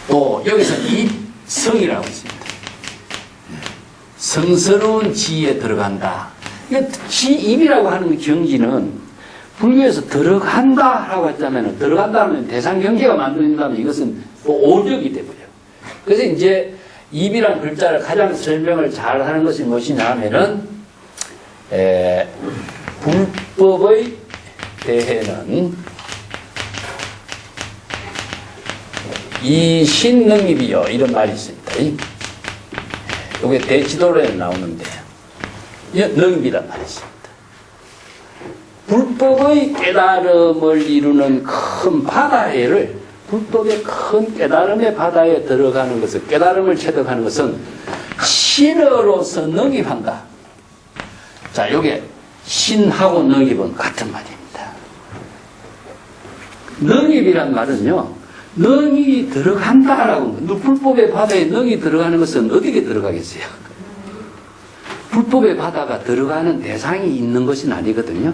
Speaker 1: 또 여기서 입성이라고 있습니다. 성스러운 지에 들어간다. 입이라고 하는 경지는 불교에서 들어간다라고 했다면, 들어간다면 대상 경계가 만들어진다면 이것은 또 오력이 되고요. 그래서 이제 입이라는 글자를 가장 설명을 잘 하는 것이 무엇이냐 하면은, 불법의 대해는 이신능입이요. 이런 말이 있습니다. 이게 대지도로에 나오는데, 능입이란 말이 있습니다. 불법의 깨달음을 이루는 큰 바다에를, 불법의 큰 깨달음의 바다에 들어가는 것을, 깨달음을 체득하는 것은 신으로서 능입한다. 자, 요게 신하고 능입은 같은 말입니다. 능입이란 말은요, 능이 들어간다라고, 불법의 바다에 능이 들어가는 것은 어떻게 들어가겠어요? 불법의 바다가 들어가는 대상이 있는 것은 아니거든요.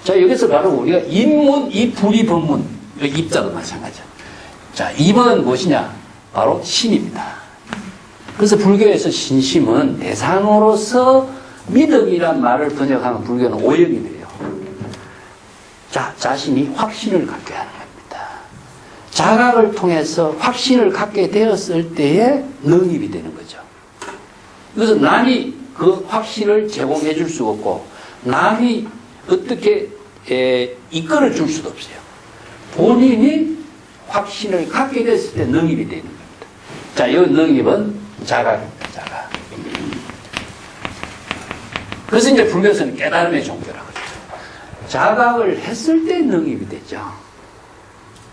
Speaker 1: 자, 여기서 바로 우리가 입문, 입불이 법문, 입자도 마찬가지죠. 자, 입은 무엇이냐? 바로 신입니다. 그래서 불교에서 신심은 대상으로서 믿음이란 말을 번역하면 불교는 오역이 돼요. 자, 자신이 확신을 갖게 하는 겁니다. 자각을 통해서 확신을 갖게 되었을 때에 능입이 되는 거죠. 그래서 남이 그 확신을 제공해 줄 수가 없고, 남이 어떻게 이끌어 줄 수도 없어요. 본인이 확신을 갖게 됐을 때 능입이 되는 겁니다. 자, 이 능입은 자각입니다. 자각. 그래서 이제 불교에서는 깨달음의 종교라고 그러죠. 자각을 했을 때 능입이 되죠.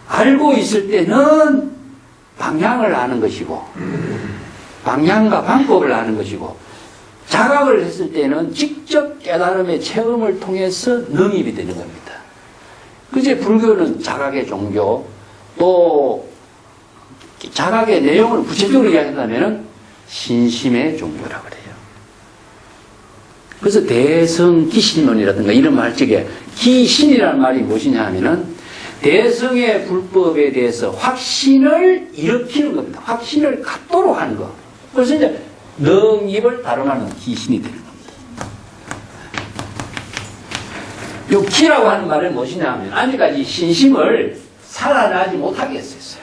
Speaker 1: 알고 있을 때는 방향을 아는 것이고, 방향과 방법을 아는 것이고, 자각을 했을 때는 직접 깨달음의 체험을 통해서 능입이 되는 겁니다. 그제 불교는 자각의 종교, 또 자각의 내용을 구체적으로 이야기한다면 신심의 종교라고 그래요. 그래서 대성기신론이라든가 이런 말 쪽에 기신이라는 말이 무엇이냐 하면은 대성의 불법에 대해서 확신을 일으키는 겁니다. 확신을 갖도록 하는 것. 그래서 이제 능입을 다름하는 기신이 되는 겁니다. 요 기라고 하는 말은 무엇이냐 하면 아직까지 신심을 살아나지 못하게 했었어요.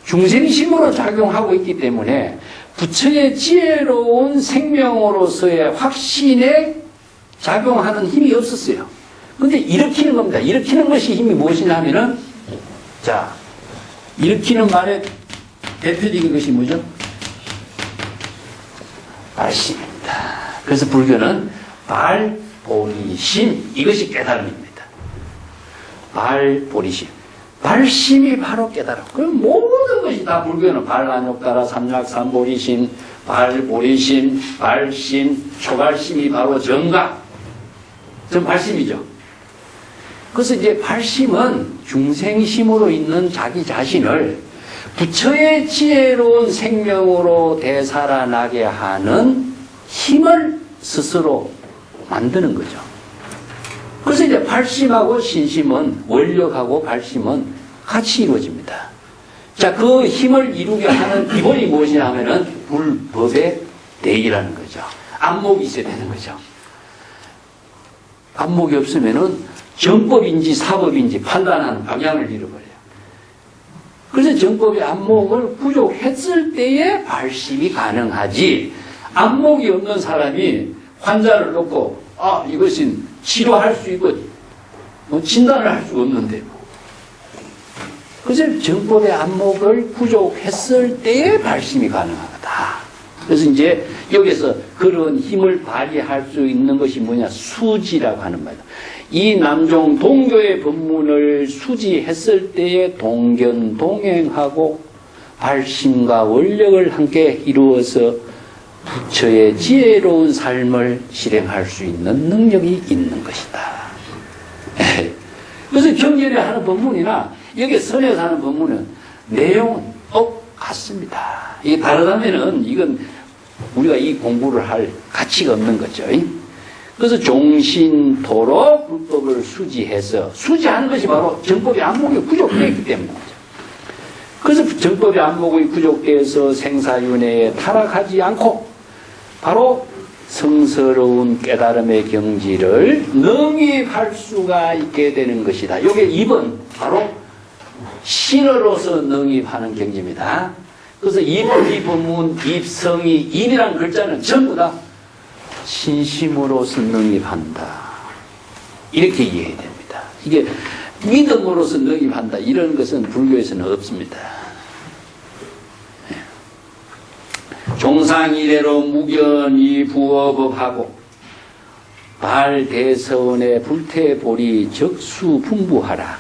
Speaker 1: 중생심으로 작용하고 있기 때문에 부처의 지혜로운 생명으로서의 확신에 작용하는 힘이 없었어요. 근데 일으키는 겁니다. 일으키는 것이 힘이 무엇이냐 하면은, 자, 일으키는 말의 대표적인 것이 뭐죠? 발심입니다. 그래서 불교는 발보리심, 이것이 깨달음입니다. 발보리심. 발심이 바로 깨달음. 그럼 모든 것이 다 불교는 발안욕따라 삼약 삼보리심, 발보리심, 발심, 초발심이 바로 정각. 전 발심이죠. 그래서 이제 발심은 중생심으로 있는 자기 자신을 부처의 지혜로운 생명으로 되살아나게 하는 힘을 스스로 만드는 거죠. 그래서 이제 발심하고 신심은, 원력하고 발심은 같이 이루어집니다. 자, 그 힘을 이루게 하는 기본이 무엇이냐 하면은 불법의 대의라는 거죠. 안목이 있어야 되는 거죠. 안목이 없으면은 정법인지 사법인지 판단하는 방향을 잃어버려요. 그래서 정법의 안목을 부족했을 때에 발심이 가능하지, 안목이 없는 사람이 환자를 놓고 이것은 치료할 수 있고 진단을 할 수 없는데, 그래서 정법의 안목을 부족했을 때에 발심이 가능하다. 그래서 이제 여기서 그런 힘을 발휘할 수 있는 것이 뭐냐, 수지라고 하는 말이다. 이 남종 동교의 법문을 수지했을 때에 동견 동행하고 발심과 원력을 함께 이루어서 부처의 지혜로운 삶을 실행할 수 있는 능력이 있는 것이다. 그래서 경전에 하는 법문이나 여기 선에서 하는 법문은 내용은 똑같습니다. 이게 다르다면은 이건 우리가 이 공부를 할 가치가 없는 거죠. 그래서 종신토록 불법을 수지해서, 수지하는 것이 바로 정법의 안목이 부족했기 때문이죠. 그래서 정법의 안목이 부족해서 생사윤회에 타락하지 않고 바로 성스러운 깨달음의 경지를 능입할 수가 있게 되는 것이다. 이게 2번 바로 신으로서 능입하는 경지입니다. 그래서 이 법문, 입성이, 입이란 글자는 전부 다 신심으로서 능입한다. 이렇게 이해해야 됩니다. 이게 믿음으로서 능입한다. 이런 것은 불교에서는 없습니다. 종상 이래로 무견이 부어법하고 발대서원의 불태보리 적수분부하라.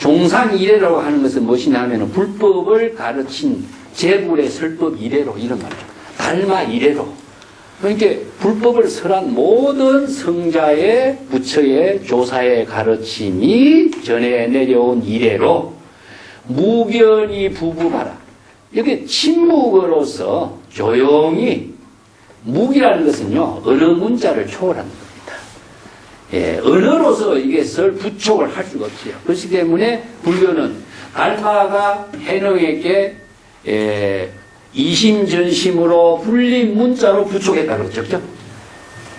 Speaker 1: 종상 이래라고 하는 것은 무엇이냐 하면 불법을 가르친 제불의 설법 이래로, 이런 말이죠. 달마 이래로. 그러니까 불법을 설한 모든 성자의 부처의 조사의 가르침이 전해 내려온 이래로 무견이 부부하라. 이렇게 침묵으로서 조용히, 묵이라는 것은요, 언어 문자를 초월하는 겁니다. 예, 언어로서 이게 설 부촉을 할 수가 없어요. 그렇기 때문에 불교는 달마가 해능에게 이심전심으로 불린 문자로 부촉했다고 그랬죠.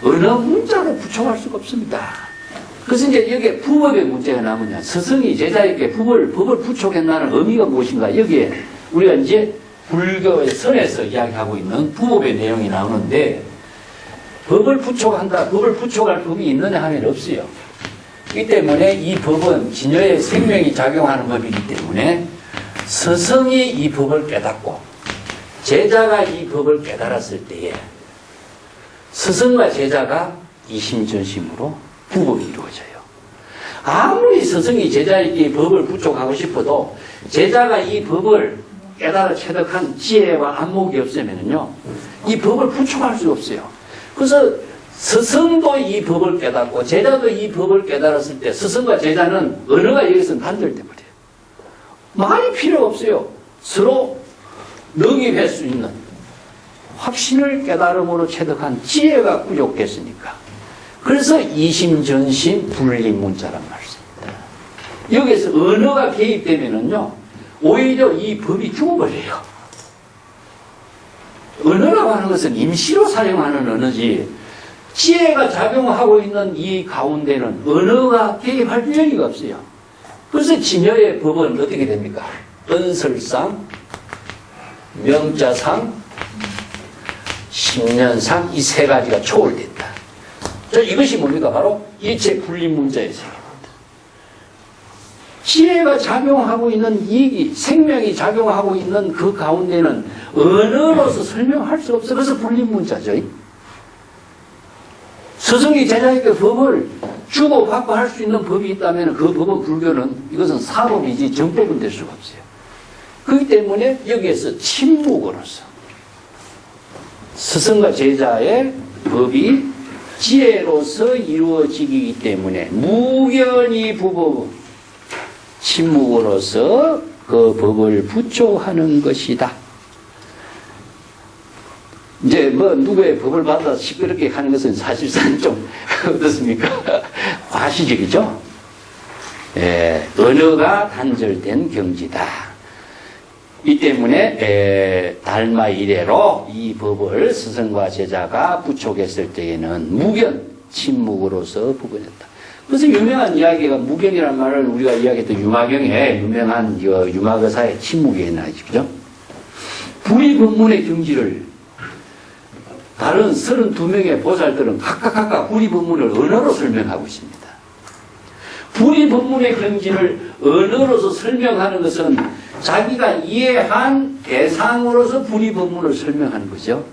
Speaker 1: 언어 문자로 부촉할 수가 없습니다. 그래서 이제 여기에 부법의 문제가 나오냐, 스승이 제자에게 법을 부촉했다는 의미가 무엇인가, 여기에 우리가 이제 불교의 선에서 이야기하고 있는 부법의 내용이 나오는데, 법을 부촉한다, 법을 부촉할 법이 있느냐 하면 없어요. 이 때문에 이 법은 진여의 생명이 작용하는 법이기 때문에 스승이 이 법을 깨닫고 제자가 이 법을 깨달았을 때에 스승과 제자가 이심전심으로 부법이 이루어져요. 아무리 스승이 제자에게 법을 부촉하고 싶어도 제자가 이 법을 깨달아 체득한 지혜와 안목이 없으면요, 이 법을 부촉할 수 없어요. 그래서 스승도 이 법을 깨닫고 제자도 이 법을 깨달았을 때 스승과 제자는 언어가 여기서는 단절돼 버려요. 말이 필요 없어요. 서로 능입할 수 있는 확신을 깨달음으로 체득한 지혜가 부족했으니까. 그래서 이심전심 불림문자란 말씀입니다. 여기서 언어가 개입되면은요, 오히려 이 법이 죽어버려요. 언어라고 하는 것은 임시로 사용하는 언어지, 지혜가 작용하고 있는 이 가운데는 언어가 개입할 여지가 없어요. 그래서 진여의 법은 어떻게 됩니까? 은설상, 명자상, 십년상 이 세 가지가 초월된다. 이것이 뭡니까? 바로 일체 분리문자의 세계입니다. 지혜가 작용하고 있는 이익이, 생명이 작용하고 있는 그 가운데는 언어로서 설명할 수 없어. 그래서 분리문자죠. 스승이 제자에게 법을 주고받고 할 수 있는 법이 있다면 그 법은 불교는 이것은 사법이지 정법은 될 수가 없어요. 그렇기 때문에 여기에서 침묵으로서 스승과 제자의 법이 지혜로서 이루어지기 때문에 무견이 부법 침묵으로서 그 법을 부초하는 것이다. 이제 뭐 누구의 법을 받아 시끄럽게 하는 것은 사실상 좀 어떻습니까? 과시적이죠. 예, 언어가 단절된 경지다. 이 때문에 달마 이래로 이 법을 스승과 제자가 부촉했을 때에는 무견, 침묵으로서 부근했다. 그래서 유명한 이야기가 무견이라는 말을 우리가 이야기했던 유마경에 유명한 유마거사의 침묵에 나있죠. 그죠? 불이법문의 경지를 다른 32명의 보살들은 각각 불이법문을 언어로 설명하고 있습니다. 불이법문의 경지를 언어로서 설명하는 것은 자기가 이해한 대상으로서 불이법문을 설명하는 거죠.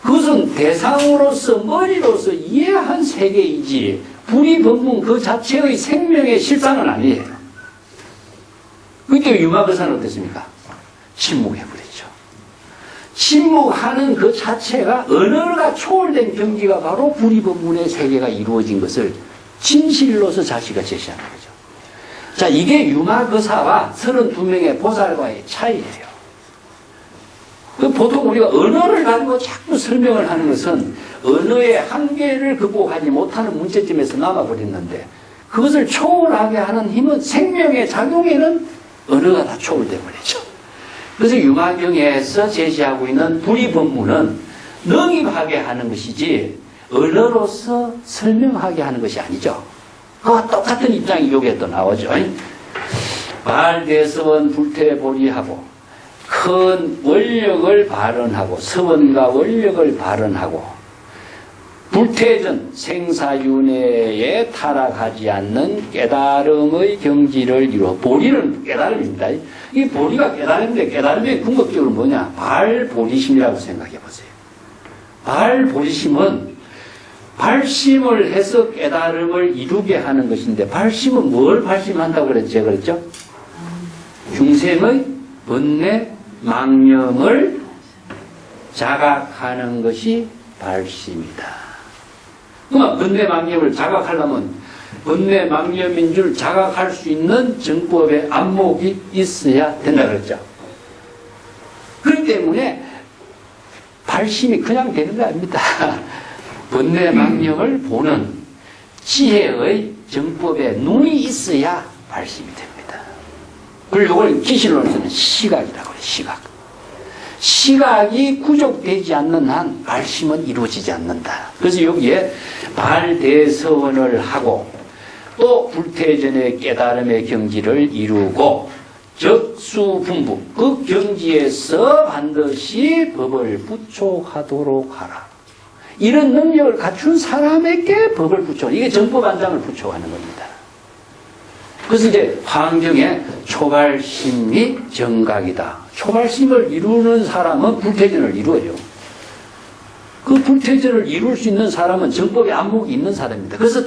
Speaker 1: 그것은 대상으로서 머리로서 이해한 세계이지 불이법문 그 자체의 생명의 실상은 아니에요. 그때 유마거사는 어땠습니까? 침묵해버렸죠. 침묵하는 그 자체가 언어가 초월된 경지가 바로 불이법문의 세계가 이루어진 것을 진실로서 자기가 제시하는 거죠. 자, 이게 유마거사와 32명의 보살과의 차이예요. 보통 우리가 언어를 가지고 자꾸 설명을 하는 것은 언어의 한계를 극복하지 못하는 문제점에서 남아버렸는데 그것을 초월하게 하는 힘은 생명의 작용에는 언어가 다 초월되어 버리죠. 그래서 유마경에서 제시하고 있는 불이법문은 능입하게 하는 것이지 언어로서 설명하게 하는 것이 아니죠. 그와 똑같은 입장이 여기에 또 나오죠. 발대서원 불태보리하고 큰 원력을 발언하고 서원과 원력을 발언하고 불태전 생사윤회에 타락하지 않는 깨달음의 경지를 이루어 보리는 깨달음입니다. 이 보리가 깨달음인데 깨달음의 궁극적으로 뭐냐? 발보리심이라고 생각해 보세요. 발보리심은 발심을 해서 깨달음을 이루게 하는 것인데 발심은 뭘 발심한다고 그랬죠? 중생의 번뇌, 망념을 자각하는 것이 발심이다. 그러면 번뇌, 망념을 자각하려면 번뇌, 망념인 줄 자각할 수 있는 정법의 안목이 있어야 된다 그랬죠. 그렇기 때문에 발심이 그냥 되는 거 아닙니다. 번뇌, 망념을 보는 지혜의 정법에 눈이 있어야 발심이 됩니다. 그리고 이걸 기실론에서는 시각이라고 해요. 시각. 시각이 구족되지 않는 한 발심은 이루어지지 않는다. 그래서 여기에 발대서원을 하고 또 불태전의 깨달음의 경지를 이루고 적수분부 그 경지에서 반드시 법을 부촉하도록 하라. 이런 능력을 갖춘 사람에게 법을 부촉. 이게 정법안장을 부촉하는 겁니다. 그래서 이제 환경에 초발심이 정각이다. 초발심을 이루는 사람은 불태전을 이루어요. 그 불태전을 이룰 수 있는 사람은 정법의 안목이 있는 사람입니다. 그래서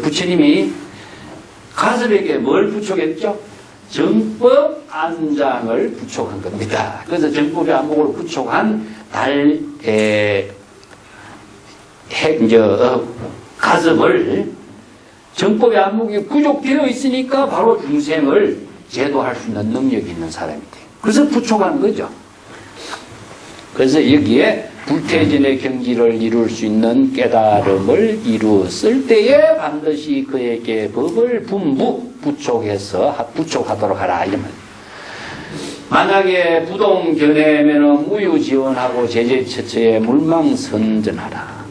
Speaker 1: 부처님이 가섭에게 뭘 부촉했죠? 정법 안장을 부촉한 겁니다. 그래서 정법의 안목을 부촉한 가섭을 정법의 안목이 구족되어 있으니까 바로 중생을 제도할 수 있는 능력이 있는 사람이 돼요. 그래서 부촉하는 거죠. 그래서 여기에 불태전의 경지를 이룰 수 있는 깨달음을 이루었을 때에 반드시 그에게 법을 부촉하도록 하라. 이런 말. 만약에 부동 견해면은 무유 지원하고 제재처처에 물망선전하라.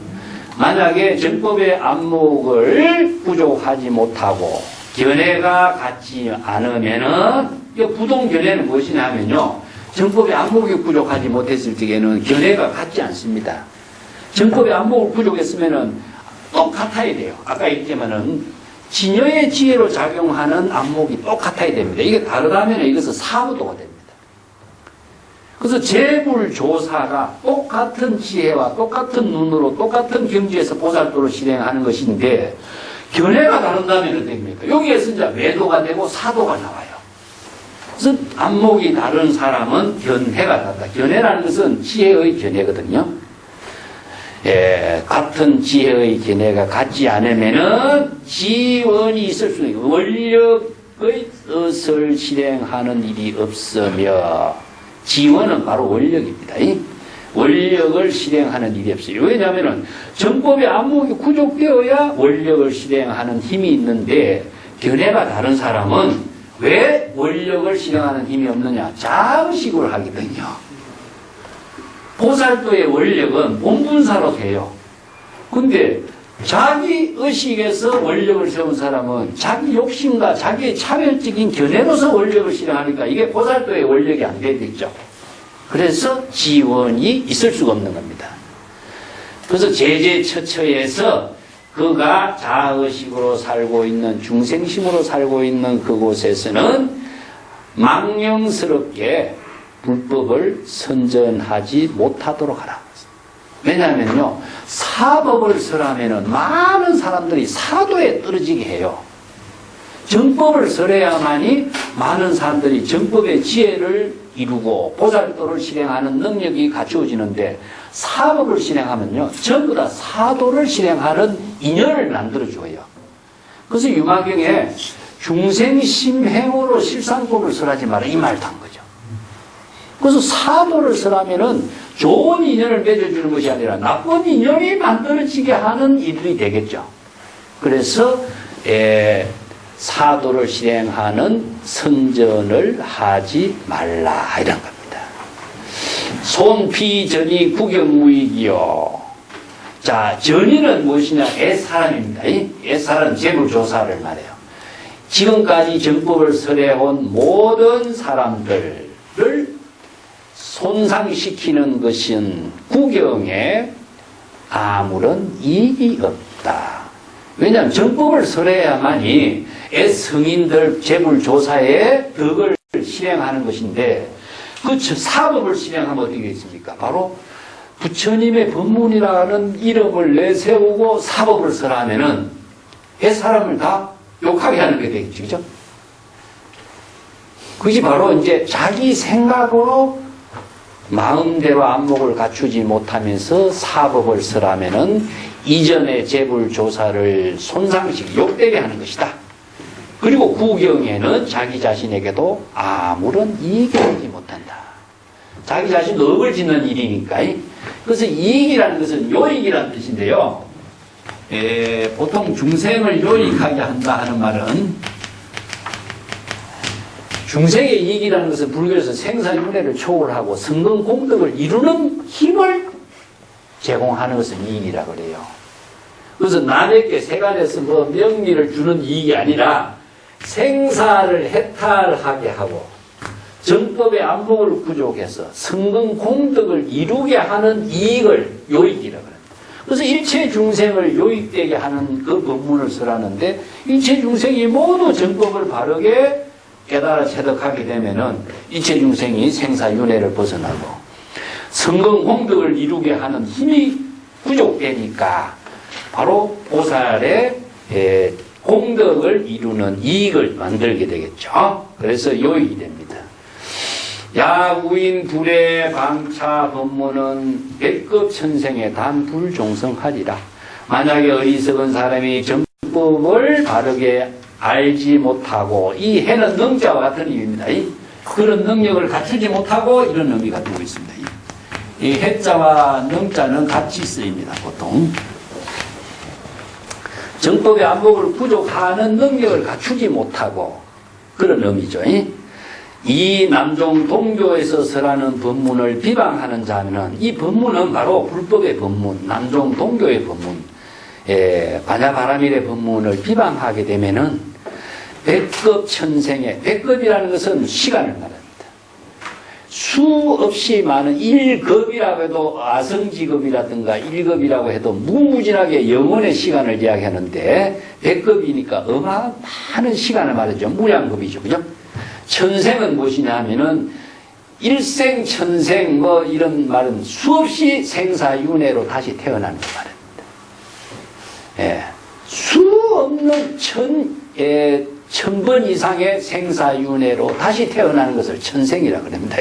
Speaker 1: 만약에 정법의 안목을 부족하지 못하고 견해가 같지 않으면은 이 부동 견해는 무엇이냐 하면요. 정법의 안목이 부족하지 못했을 적에는 견해가 같지 않습니다. 정법의 안목을 부족했으면은 똑같아야 돼요. 아까 얘기했지만은 진여의 지혜로 작용하는 안목이 똑같아야 됩니다. 이게 다르다면 이것은 사부도가 됩니다. 그래서 재불조사가 똑같은 지혜와 똑같은 눈으로 똑같은 경지에서 보살도를 실행하는 것인데 견해가 다른다면 어떻게 됩니까? 여기에서 이제 매도가 되고 사도가 나와요. 그래서 안목이 다른 사람은 견해가 다르다. 견해라는 것은 지혜의 견해거든요. 예, 같은 지혜의 견해가 같지 않으면은 지원이 있을 수 있고 원력의 뜻을 실행하는 일이 없으며 지원은 바로 원력입니다. 원력을 실행하는 일이 없어요. 왜냐하면 정법의 안목이 구족되어야 원력을 실행하는 힘이 있는데 견해가 다른 사람은 왜 원력을 실행하는 힘이 없느냐? 자의식으로 하거든요. 보살도의 원력은 본분사로 돼요. 근데 자기 의식에서 원력을 세운 사람은 자기 욕심과 자기의 차별적인 견해로서 원력을 실행하니까 이게 보살도의 원력이 안 되겠죠. 그래서 지원이 있을 수가 없는 겁니다. 그래서 제재처처에서 그가 자의식으로 살고 있는 중생심으로 살고 있는 그곳에서는 망령스럽게 불법을 선전하지 못하도록 하라. 왜냐하면요, 사법을 설하면은 많은 사람들이 사도에 떨어지게 해요. 정법을 설해야만이 많은 사람들이 정법의 지혜를 이루고 보살도를 실행하는 능력이 갖추어지는데 사법을 실행하면요, 전부 다 사도를 실행하는 인연을 만들어줘요. 그래서 유마경에 중생심행으로 실상법을 설하지 마라 이 말도 한 거죠. 그래서 사도를 설하면은 좋은 인연을 맺어주는 것이 아니라 나쁜 인연이 만들어지게 하는 일이 되겠죠. 그래서 사도를 실행하는 선전을 하지 말라 이런 겁니다. 손피전이 구경무익이요. 자, 전이는 무엇이냐? 옛사람입니다. 옛사람 재물조사를 말해요. 지금까지 정법을 설해온 모든 사람들을 손상시키는 것은 구경에 아무런 이익이 없다. 왜냐하면 정법을 설해야만이 성인들 재물조사에 덕을 실행하는 것인데 그 사법을 실행하면 어떻게 되겠습니까? 바로 부처님의 법문이라는 이름을 내세우고 사법을 설하면은 사람을 다 욕하게 하는 게 되겠죠. 그죠? 그것이 바로 이제 자기 생각으로 마음대로 안목을 갖추지 못하면서 사법을 설하면은 이전의 재불조사를 손상시키고 욕되게 하는 것이다. 그리고 구경에는 자기 자신에게도 아무런 이익이 되지 못한다. 자기 자신도 업을 짓는 일이니까. 그래서 이익이라는 것은 요익이라는 뜻인데요. 보통 중생을 요익하게 한다 하는 말은 중생의 이익이라는 것은 불교에서 생사윤회를 초월하고 성근공덕을 이루는 힘을 제공하는 것은 이익이라고 그래요. 그래서 남에게 세간에서 뭐 명리를 주는 이익이 아니라 생사를 해탈하게 하고 정법의 안목을 부족해서 성근공덕을 이루게 하는 이익을 요익이라고 합니다. 그래서 일체 중생을 요익되게 하는 그 법문을 설하는데 일체 중생이 모두 정법을 바르게 깨달아 체득하게 되면은 일체 중생이 생사윤회를 벗어나고 성근공덕을 이루게 하는 힘이 부족되니까 바로 보살의 공덕을 이루는 이익을 만들게 되겠죠. 그래서 요익이 됩니다. 야우인 불의 방차 법문은 백급 천생에 단 불종성하리라. 만약에 어리석은 사람이 정법을 바르게 알지 못하고 이 해는 능자와 같은 의미입니다. 그런 능력을 갖추지 못하고 이런 의미가 되고 있습니다. 이 해자와 능자는 같이 쓰입니다. 보통 정법의 안목을 부족하는 능력을 갖추지 못하고 그런 의미죠. 이 남종 동교에서 설하는 법문을 비방하는 자면은 이 법문은 바로 불법의 법문, 남종 동교의 법문, 반야바라밀의 법문을 비방하게 되면은 백급 천생의, 백급이라는 것은 시간을 말합니다. 수없이 많은 1급이라고 해도 아성지급이라든가 1급이라고 해도 무궁무진하게 영원의 시간을 이야기하는데 백급이니까 어마어마한 많은 시간을 말하죠. 무량급이죠. 그죠? 천생은 무엇이냐 하면은 일생 천생 뭐 이런 말은 수없이 생사윤회로 다시 태어나는 거 말입니다. 수 없는 천번 이상의 생사윤회로 다시 태어나는 것을 천생이라고 합니다.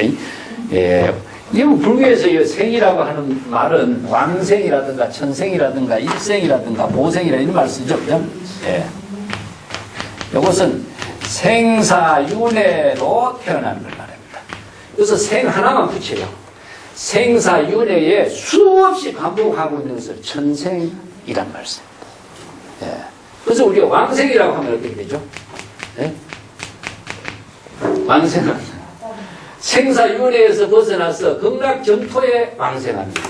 Speaker 1: 이게 뭐 불교에서 생이라고 하는 말은 왕생이라든가 천생이라든가 일생이라든가 보생이라 이런 말 쓰죠. 그죠? 이것은 생사윤회로 태어나는 걸 말합니다. 그래서 생 하나만 붙여요. 생사윤회에 수없이 반복하고 있는 것을 천생이란 말씀입니다. 그래서 우리가 왕생이라고 하면 어떻게 되죠? 왕생은 생사윤회에서 벗어나서 극락전토에 왕생합니다.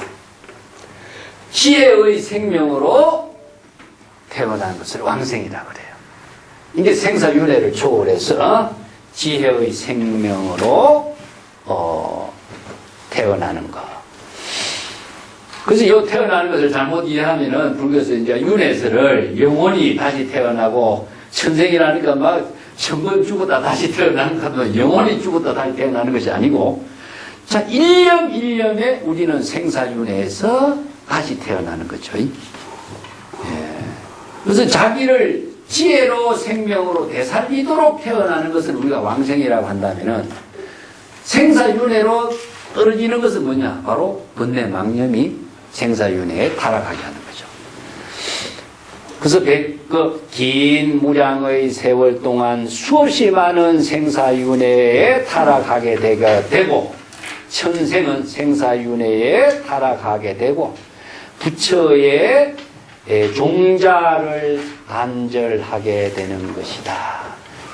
Speaker 1: 지혜의 생명으로 태어난 것을 왕생이라고 그래요. 이게 생사윤회를 초월해서 지혜의 생명으로 태어나는 것. 그래서 이 태어나는 것을 잘못 이해하면은 불교에서 이제 윤회설을 영원히 다시 태어나고 천생이라니까 막 1000번 죽었다 다시 태어나는 것도 영원히 죽었다 다시 태어나는 것이 아니고 자, 일념일념에 우리는 생사윤회에서 다시 태어나는 거죠. 그래서 자기를 지혜로 생명으로 되살리도록 태어나는 것을 우리가 왕생이라고 한다면은 생사윤회로 떨어지는 것은 뭐냐? 바로 번뇌망념이 생사윤회에 타락하게 하는 거죠. 그래서 백급 긴 무량의 세월 동안 수없이 많은 생사윤회에 타락하게 되고 천생은 생사윤회에 타락하게 되고 부처의 종자를 단절하게 되는 것이다.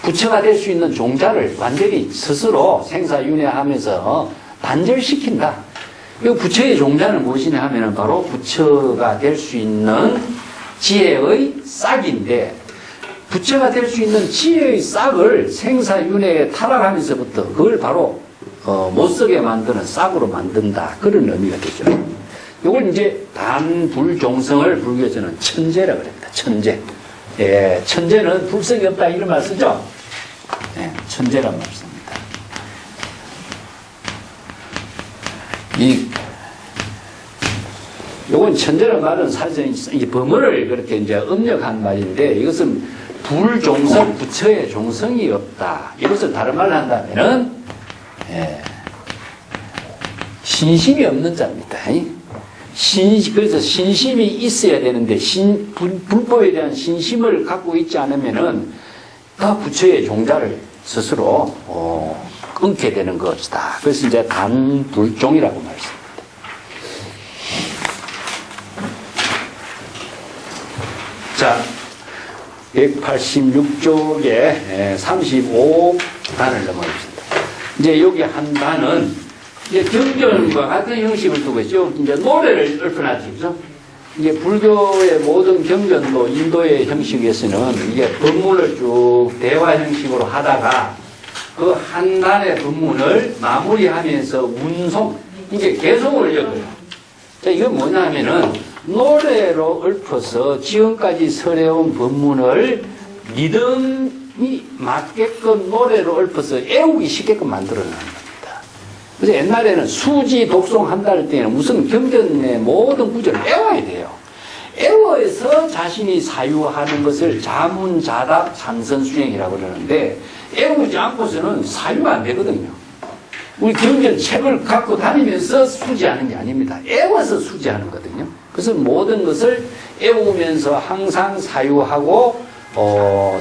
Speaker 1: 부처가 될 수 있는 종자를 완전히 스스로 생사윤회하면서 단절시킨다. 이 부처의 종자는 무엇이냐 하면은 바로 부처가 될 수 있는 지혜의 싹인데 부처가 될 수 있는 지혜의 싹을 생사윤회에 타락하면서부터 그걸 바로 못쓰게 만드는 싹으로 만든다. 그런 의미가 되죠. 이걸 이제 단불종성을 불교에서는 천재라고 합니다. 천재. 천재는 불성이 없다 이런 말 쓰죠. 천재란 말 씁니다. 요건 천재란 말은 사실은 이 범어를 그렇게 이제 음력한 말인데 이것은 불종성, 부처의 종성이 없다. 이것을 다른 말로 한다면은 신심이 없는 자입니다. 그래서 신심이 있어야 되는데 불법에 대한 신심을 갖고 있지 않으면은 다 부처의 종자를 스스로 끊게 되는 것이다. 그래서 이제 단불종이라고 말씀합니다. 자, 186쪽에 35단을 넘어갑시다. 이제 여기 한 단은 이제 경전과 같은 형식을 두고 있죠. 이제 노래를 읊어놨죠. 그죠? 이제 불교의 모든 경전도 인도의 형식에서는 이게 법문을 쭉 대화 형식으로 하다가 그 한 단의 법문을 마무리하면서 운송, 이게 개송을 읽어요. 자, 이건 뭐냐 하면은 노래로 읊어서 지금까지 설해온 법문을 리듬이 맞게끔 노래로 읊어서 애우기 쉽게끔 만들어내는 겁니다. 그래서 옛날에는 수지 독송 한다 할 때는 무슨 경전의 모든 구절을 애워야 돼요. 애워서 자신이 사유하는 것을 자문자답 참선수행이라고 그러는데 애우지 않고서는 사유가 안 되거든요. 우리 경전 책을 갖고 다니면서 수지하는 게 아닙니다. 애워서 수지하는 거거든요. 그래서 모든 것을 애우면서 항상 사유하고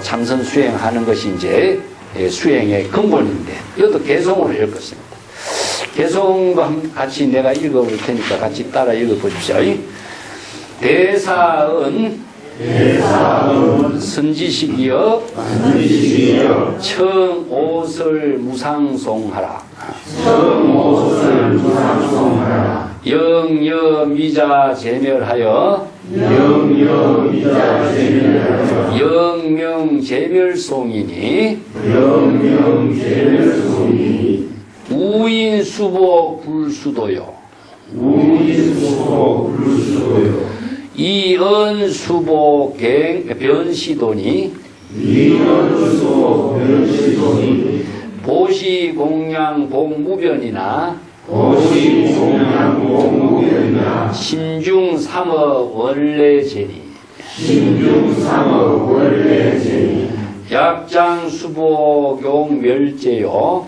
Speaker 1: 참선 수행하는 것이 이제 수행의 근본인데 이것도 개송으로 읽을 것입니다. 개송과 같이 내가 읽어볼 테니까 같이 따라 읽어보십시오. 대사은 선지식이여 청오설 무상송하라. 영여미자 제멸하여 영명제멸송이니 우인수보 불수도요 이언수보 변시도니 보시공양 복무변이나 신중삼어 원래제니 약장수보 용멸제요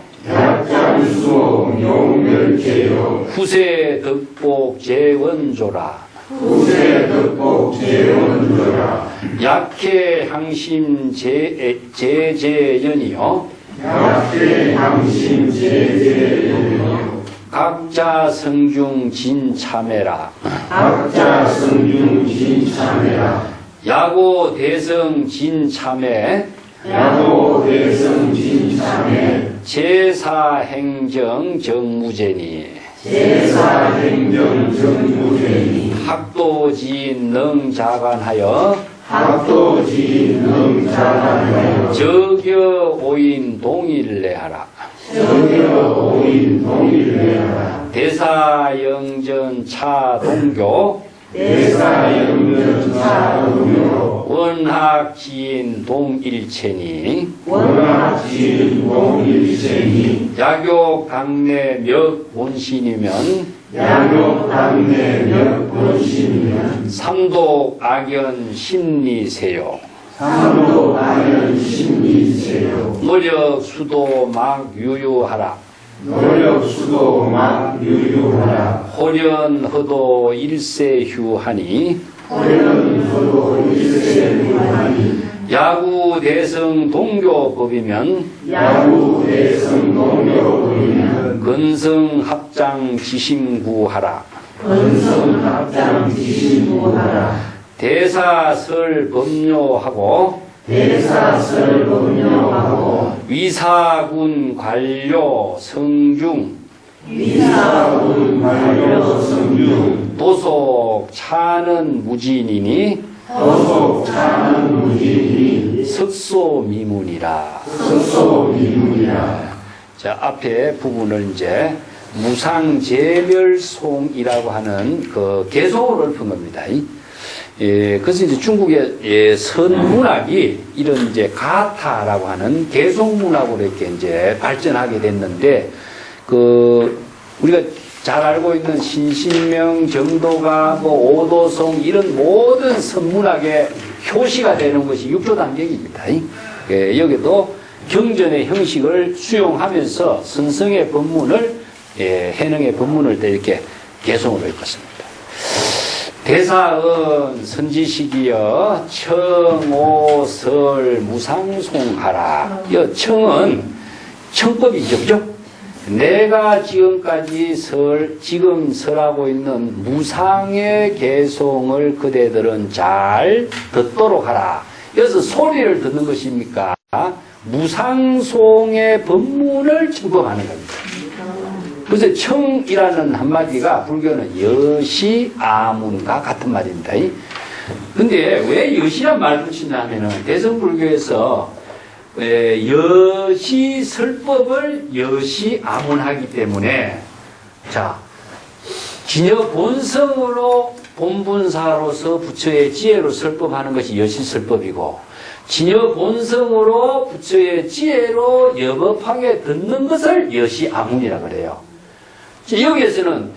Speaker 1: 후세 덕복 재원조라 약해 항심 제제연이요 각자 성중 진참해라. 야고 대성 진참해. 제사행정 정무제니. 학도지인 능자간하여. 적여 오인 동일례하라. 대사영전 차동교 원학지인 동일체니 야교 강내 몇 본신이면 삼독 악연 심리세요. 노력 수도 막 유유하라. 호련허도 일세휴하니 야구 대성 동교법이면 근성 합장 지심구하라. 대사설 법료하고 위사군 관료 성중 도속 차는 무진이니 석소미문이라. 자, 앞에 부분을 이제 무상제멸송이라고 하는 그 개송을 읊은 겁니다. 그래서 이제 중국의 선문학이 이런 이제 가타라고 하는 개송문학으로 이렇게 이제 발전하게 됐는데, 우리가 잘 알고 있는 신신명, 정도가, 오도송 이런 모든 선문학의 효시가 되는 것이 육조단경입니다. 여기도 경전의 형식을 수용하면서 선성의 법문을, 해능의 법문을 이렇게 개송을 읊었습니다. 대사은 선지식이여 청오설 무상송하라. 청은 청법이죠, 그죠? 내가 지금까지 지금 설하고 있는 무상의 개송을 그대들은 잘 듣도록 하라. 여기서 소리를 듣는 것입니까? 무상송의 법문을 청법하는 겁니다. 그래서 청이라는 한마디가 불교는 여시, 아문과 같은 말입니다. 근데 왜 여시란 말을 붙이냐 하면은 대성불교에서 여시 설법을 여시 아문하기 때문에, 자, 진여 본성으로 본분사로서 부처의 지혜로 설법하는 것이 여시 설법이고, 진여 본성으로 부처의 지혜로 여법하게 듣는 것을 여시 아문이라 그래요. 여기에서는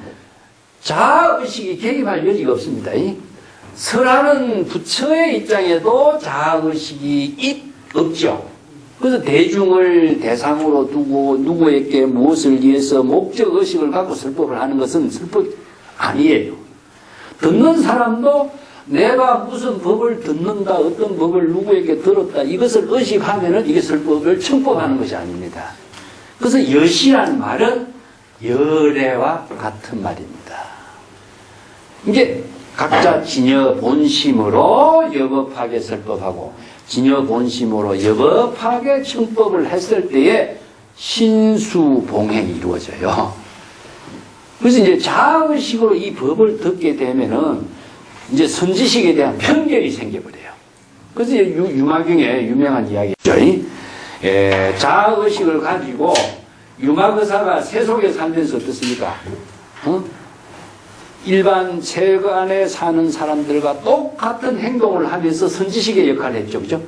Speaker 1: 자아의식이 개입할 여지가 없습니다. 설하는 부처의 입장에도 자아의식이 없죠. 그래서 대중을 대상으로 두고 누구에게 무엇을 위해서 목적의식을 갖고 설법을 하는 것은 설법이 아니에요. 듣는 사람도 내가 무슨 법을 듣는다, 어떤 법을 누구에게 들었다, 이것을 의식하면은 이게 설법을 청법하는 것이 아닙니다. 그래서 여시라는 말은 열애와 같은 말입니다. 이제 각자 진여 본심으로 여법하게 설법하고 진여 본심으로 여법하게 청법을 했을 때에 신수봉행이 이루어져요. 그래서 이제 자의식으로 이 법을 듣게 되면은 이제 선지식에 대한 편견이 생겨버려요. 그래서 이제 유마경에 유명한 이야기죠. 자의식을 가지고 유마거사가 세속에 살면서 어떻습니까? 일반 세간에 사는 사람들과 똑같은 행동을 하면서 선지식의 역할을 했죠. 그죠?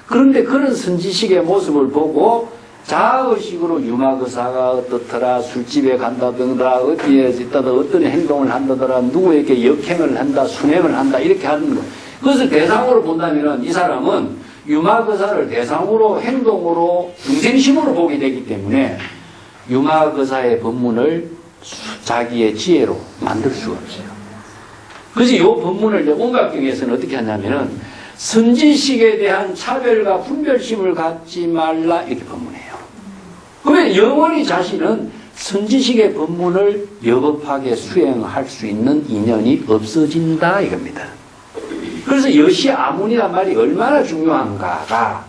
Speaker 1: 그런데 그런 선지식의 모습을 보고 자의식으로 유마거사가 어떻더라, 술집에 간다든가, 어디에 있다든 어떤 행동을 한다더라, 누구에게 역행을 한다, 순행을 한다, 이렇게 하는 거. 그것을 대상으로 본다면 이 사람은 유마거사를 대상으로, 행동으로, 중생심으로 보게 되기 때문에 유마거사의 법문을 자기의 지혜로 만들 수가 없어요. 그래서 이 법문을 온각경에서는 어떻게 하냐면은 선지식에 대한 차별과 분별심을 갖지 말라 이렇게 법문해요. 그러면 영원히 자신은 선지식의 법문을 여법하게 수행할 수 있는 인연이 없어진다 이겁니다. 그래서 여시아문이란 말이 얼마나 중요한가가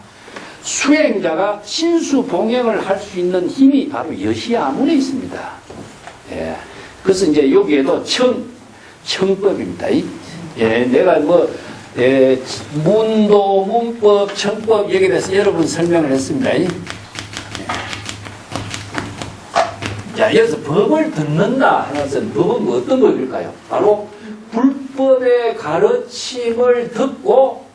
Speaker 1: 수행자가 신수봉행을 할 수 있는 힘이 바로 여시아문에 있습니다. 예. 그래서 이제 여기에도 청법입니다. 내가 문도, 문법, 청법 여기에 대해서 여러 번 설명을 했습니다. 자, 여기서 법을 듣는다 하는 것은 법은 뭐 어떤 법일까요? 바로 불법의 가르침을 듣고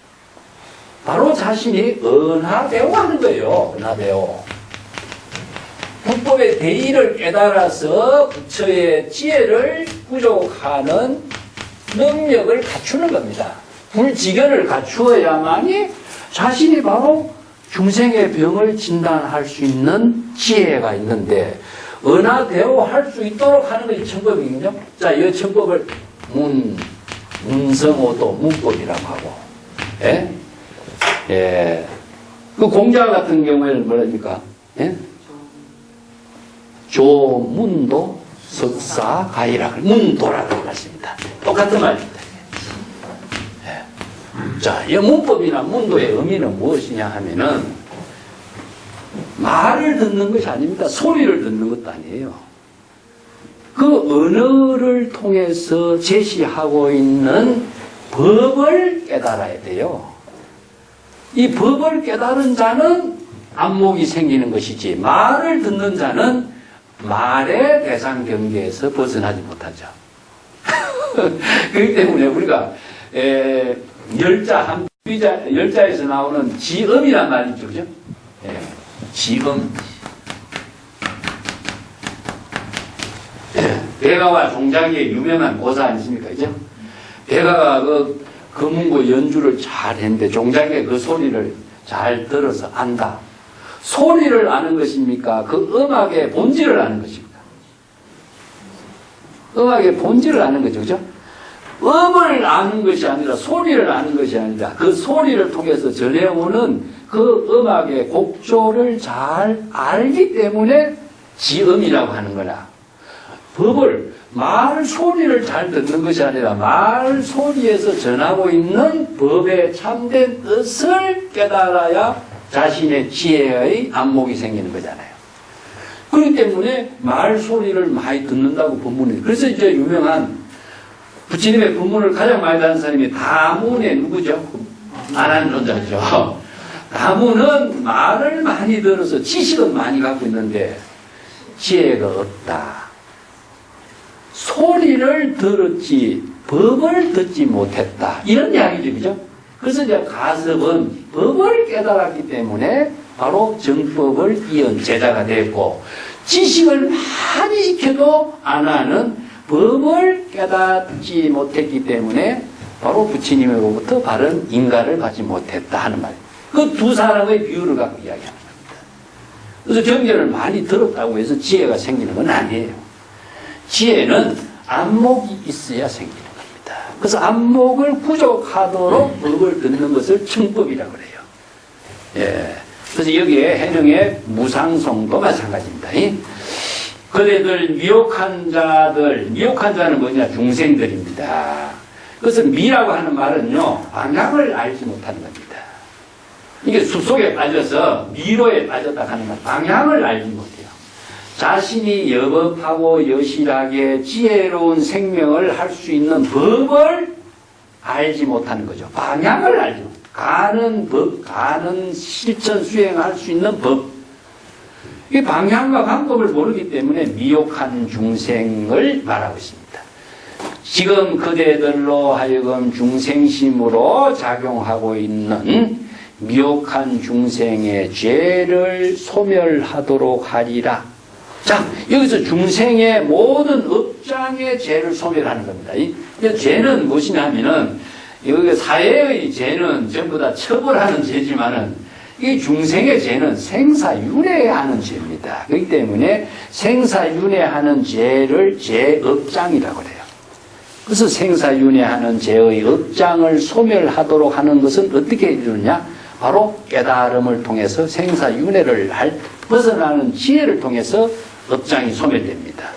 Speaker 1: 바로 자신이 은하대오 하는 거예요. 은하대오. 불법의 대의를 깨달아서 부처의 지혜를 부족하는 능력을 갖추는 겁니다. 불지견을 갖추어야만이 자신이 바로 중생의 병을 진단할 수 있는 지혜가 있는데 은하대오할 수 있도록 하는 것이 청법이거든요. 자, 이 청법을 문성오도 문법이라고 하고, 예? 예. 그 공자 같은 경우에는 뭐랍니까? 예? 조문도 석사가이라 문도라고 말씀입니다. 똑같은 말입니다. 예. 자, 이 문법이나 문도의 의미는 무엇이냐 하면은 말을 듣는 것이 아닙니다. 소리를 듣는 것도 아니에요. 그 언어를 통해서 제시하고 있는 법을 깨달아야 돼요. 이 법을 깨달은 자는 안목이 생기는 것이지 말을 듣는 자는 말의 대상 경계에서 벗어나지 못하죠. 그렇기 때문에 우리가 열자에서 나오는 지음이란 말이 있죠. 그죠? 지음. 대가와 종자기의 유명한 고사 아니십니까? 그죠? 대가가 그 금은고 연주를 잘 했는데 종자기가 그 소리를 잘 들어서 안다. 소리를 아는 것입니까? 그 음악의 본질을 아는 것입니까? 음악의 본질을 아는 거죠. 그죠? 음을 아는 것이 아니라 소리를 아는 것이 아니라 그 소리를 통해서 전해오는 그 음악의 곡조를 잘 알기 때문에 지음이라고 하는 거라. 법을 말 소리를 잘 듣는 것이 아니라 말 소리에서 전하고 있는 법의 참된 뜻을 깨달아야 자신의 지혜의 안목이 생기는 거잖아요. 그렇기 때문에 말 소리를 많이 듣는다고 법문이. 그래서 이제 유명한 부처님의 법문을 가장 많이 듣는 사람이 다문의 누구죠? 안한존자죠. 다문은 말을 많이 들어서 지식은 많이 갖고 있는데 지혜가 없다. 소리를 들었지 법을 듣지 못했다. 이런 이야기죠. 그죠? 그래서 이제 가섭은 법을 깨달았기 때문에 바로 정법을 이은 제자가 됐고 지식을 많이 익혀도 안 하는 법을 깨닫지 못했기 때문에 바로 부처님으로부터 바른 인가를 받지 못했다 하는 말. 그 두 사람의 비유를 갖고 이야기하는 겁니다. 그래서 경전을 많이 들었다고 해서 지혜가 생기는 건 아니에요. 지혜는 안목이 있어야 생기는 겁니다. 그래서 안목을 부족하도록 법을 듣는 것을 청법이라고 그래요. 예. 그래서 여기에 해령의 무상송도 마찬가지입니다. 그대들 미혹한 자는 뭐냐? 중생들입니다. 그래서 미라고 하는 말은요, 방향을 알지 못하는 겁니다. 이게 숲속에 빠져서 미로에 빠졌다 하는 말, 방향을 알지 못해요. 자신이 여법하고 여실하게 지혜로운 생명을 할 수 있는 법을 알지 못하는 거죠. 방향을 알지 못해요. 가는 법, 가는 실천 수행할 수 있는 법. 이 방향과 방법을 모르기 때문에 미혹한 중생을 말하고 있습니다. 지금 그대들로 하여금 중생심으로 작용하고 있는 미혹한 중생의 죄를 소멸하도록 하리라. 자, 여기서 중생의 모든 업장의 죄를 소멸하는 겁니다. 이 죄는 무엇이냐 하면은, 여기 사회의 죄는 전부 다 처벌하는 죄지만은, 이 중생의 죄는 생사윤회하는 죄입니다. 그렇기 때문에 생사윤회하는 죄를 죄업장이라고 해요. 그래서 생사윤회하는 죄의 업장을 소멸하도록 하는 것은 어떻게 이루느냐? 바로 깨달음을 통해서 생사윤회를 벗어나는 지혜를 통해서 업장이 소멸됩니다.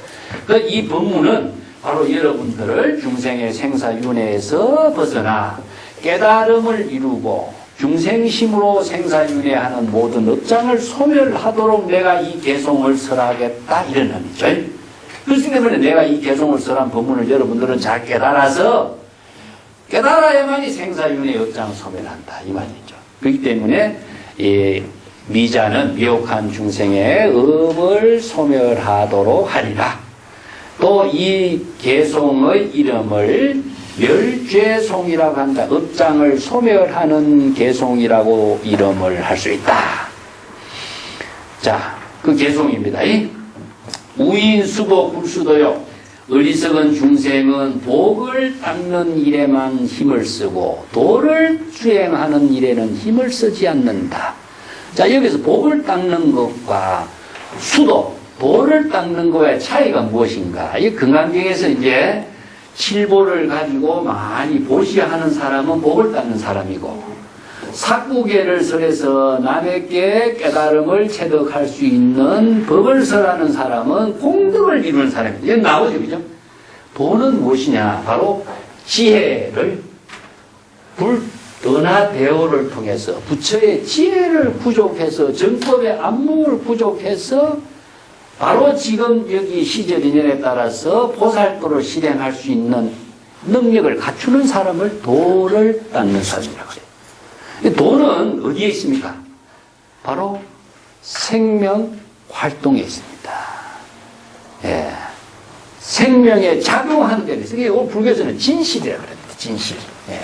Speaker 1: 이 법문은 바로 여러분들을 중생의 생사윤회에서 벗어나 깨달음을 이루고 중생심으로 생사윤회하는 모든 업장을 소멸하도록 내가 이 개송을 설하겠다, 이런 의미죠. 그렇기 때문에 내가 이 개송을 설한 법문을 여러분들은 잘 깨달아야만이 생사윤회의 업장을 소멸한다, 이 말이죠. 그렇기 때문에 이 미자는 미혹한 중생의 업을 소멸하도록 하리라. 또 이 개송의 이름을 멸죄송이라고 한다. 업장을 소멸하는 개송이라고 이름을 할 수 있다. 자, 그 개송입니다. 우인수복 불수도요. 어리석은 중생은 복을 닦는 일에만 힘을 쓰고 도를 수행하는 일에는 힘을 쓰지 않는다. 자, 여기서 복을 닦는 것과 수도, 도를 닦는 것의 차이가 무엇인가? 이 금강경에서 이제 칠보를 가지고 많이 보시하는 사람은 복을 닦는 사람이고, 사구계를 설해서 남에게 깨달음을 체득할 수 있는 법을 설하는 사람은 공덕을 이루는 사람입니다. 여기 나오죠, 그죠? 도는 무엇이냐? 바로 지혜를, 은하대오를 통해서 부처의 지혜를 부족해서, 정법의 안목을 부족해서 바로 지금 여기 시절인연에 따라서 보살도를 실행할 수 있는 능력을 갖추는 사람을 도를 닦는 사람이라고 해요. 도는 어디에 있습니까? 바로 생명 활동에 있습니다. 예. 생명에 작용하는 데는 있어요. 이게 불교에서는 진실이라고 그럽니다. 진실. 예.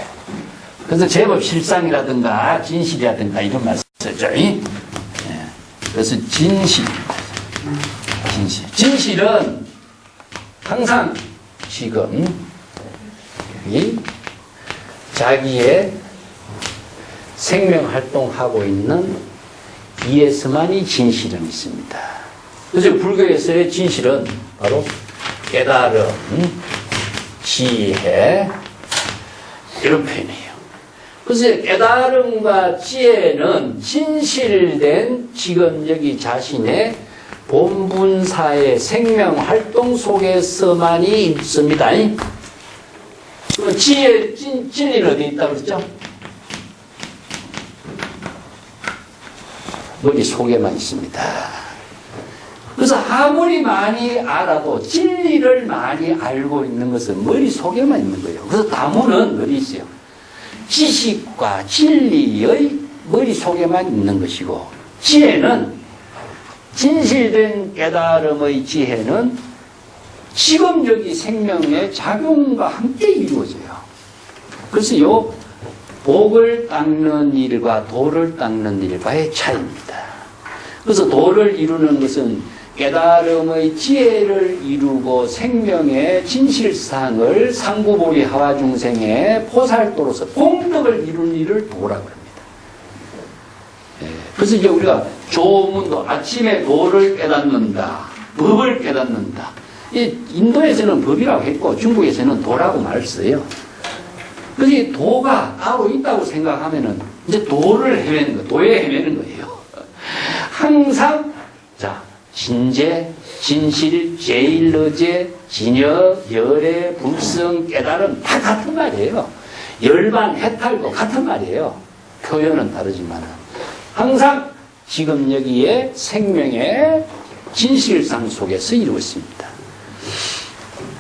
Speaker 1: 그래서 제법 실상이라든가 진실이라든가 이런 말을 쓰죠. 예. 그래서 진실입니다. 진실은 항상 지금 여기 자기의 생명 활동하고 있는 이에서만이 진실은 있습니다. 그래서 불교에서의 진실은 바로 깨달음, 지혜, 이런 표현이에요. 그래서 깨달음과 지혜는 진실된 지금 여기 자신의 본분사의 생명 활동 속에서만이 있습니다. 지혜, 진리는 어디 있다고 그랬죠? 머리 속에만 있습니다. 그래서 아무리 많이 알아도 진리를 많이 알고 있는 것은 머리 속에만 있는 거예요. 그래서 다문은 어디 있어요? 지식과 진리의 머리 속에만 있는 것이고, 지혜는 진실된 깨달음의 지혜는 지금 여기 생명의 작용과 함께 이루어져요. 그래서 요 복을 닦는 일과 도를 닦는 일과의 차이입니다. 그래서 도를 이루는 것은 깨달음의 지혜를 이루고 생명의 진실상을 상구보리 하와중생의 포살도로서 공덕을 이루는 일을 도라고 합니다. 그래서 이제 우리가 조문도 아침에 도를 깨닫는다, 법을 깨닫는다. 인도에서는 법이라고 했고 중국에서는 도라고 말을 써요. 그래서 이 도가 따로 있다고 생각하면은 이제 도를 헤매는 거, 도에 헤매는 거예요. 항상 자 진재 진실, 제일어제, 진여, 열애, 불성, 깨달음 다 같은 말이에요. 열반, 해탈도 같은 말이에요. 표현은 다르지만 항상 지금 여기에 생명의 진실상 속에서 이루고 있습니다.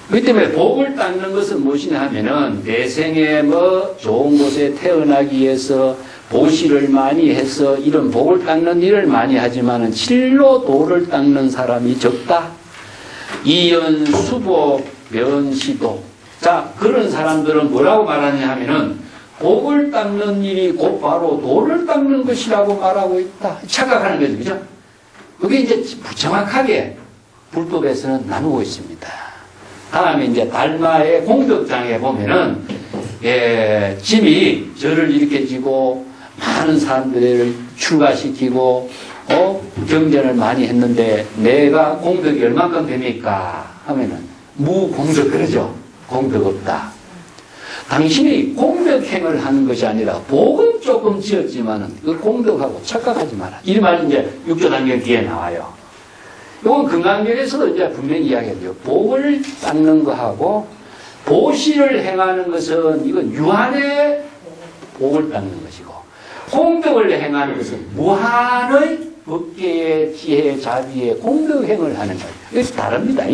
Speaker 1: 그렇기 때문에 복을 닦는 것은 무엇이냐 하면은 내 생에 뭐 좋은 곳에 태어나기 위해서 보시를 많이 해서 이런 복을 닦는 일을 많이 하지만은 실로 도를 닦는 사람이 적다. 이연, 수복, 면시도. 자, 그런 사람들은 뭐라고 말하냐 하면은 복을 닦는 일이 곧 바로 도를 닦는 것이라고 말하고 있다. 착각하는 거죠. 그죠? 그게 이제 정확하게 불법에서는 나누고 있습니다. 다음에 이제 달마의 공덕장에 보면은, 짐이 저를 이렇게 지고 많은 사람들을 출가시키고, 경전을 많이 했는데 내가 공덕이 얼마큼 됩니까? 하면은 무공덕 그러죠. 공덕 없다. 당신이 공덕행을 하는 것이 아니라 복은 조금 지었지만은 그 공덕하고 착각하지 마라. 이 말이 이제 육조단경 뒤에 나와요. 이건 금강경에서도 이제 분명히 이야기해요. 복을 닦는 거하고 보시를 행하는 것은 이건 유한의 복을 닦는 것이고 공덕을 행하는 것은 무한의 법계의 지혜, 자비의 공덕행을 하는 거예요. 이것이 다릅니다.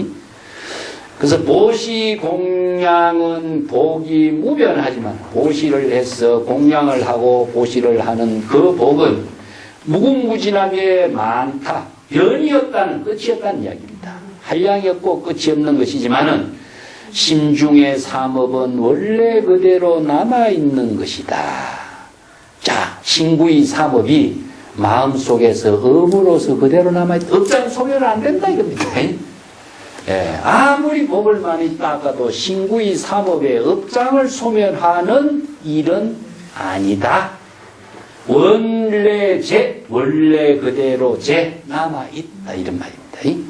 Speaker 1: 그래서 보시 공양은 복이 무변하지만 보시를 해서 공양을 하고 보시를 하는 그 복은 무궁무진하게 많다. 변이 없다는 끝이 없다는 이야기입니다. 한량이 없고 끝이 없는 것이지만은 심중의 삼업은 원래 그대로 남아있는 것이다. 자, 신구의 삼업이 마음속에서 업으로서 그대로 남아있다. 업장 소멸은 안 된다 이겁니다. 아무리 복을 많이 닦아도 신구의 삼업의 업장을 소멸하는 일은 아니다. 원래 제, 원래 그대로 제 남아있다 이런 말입니다.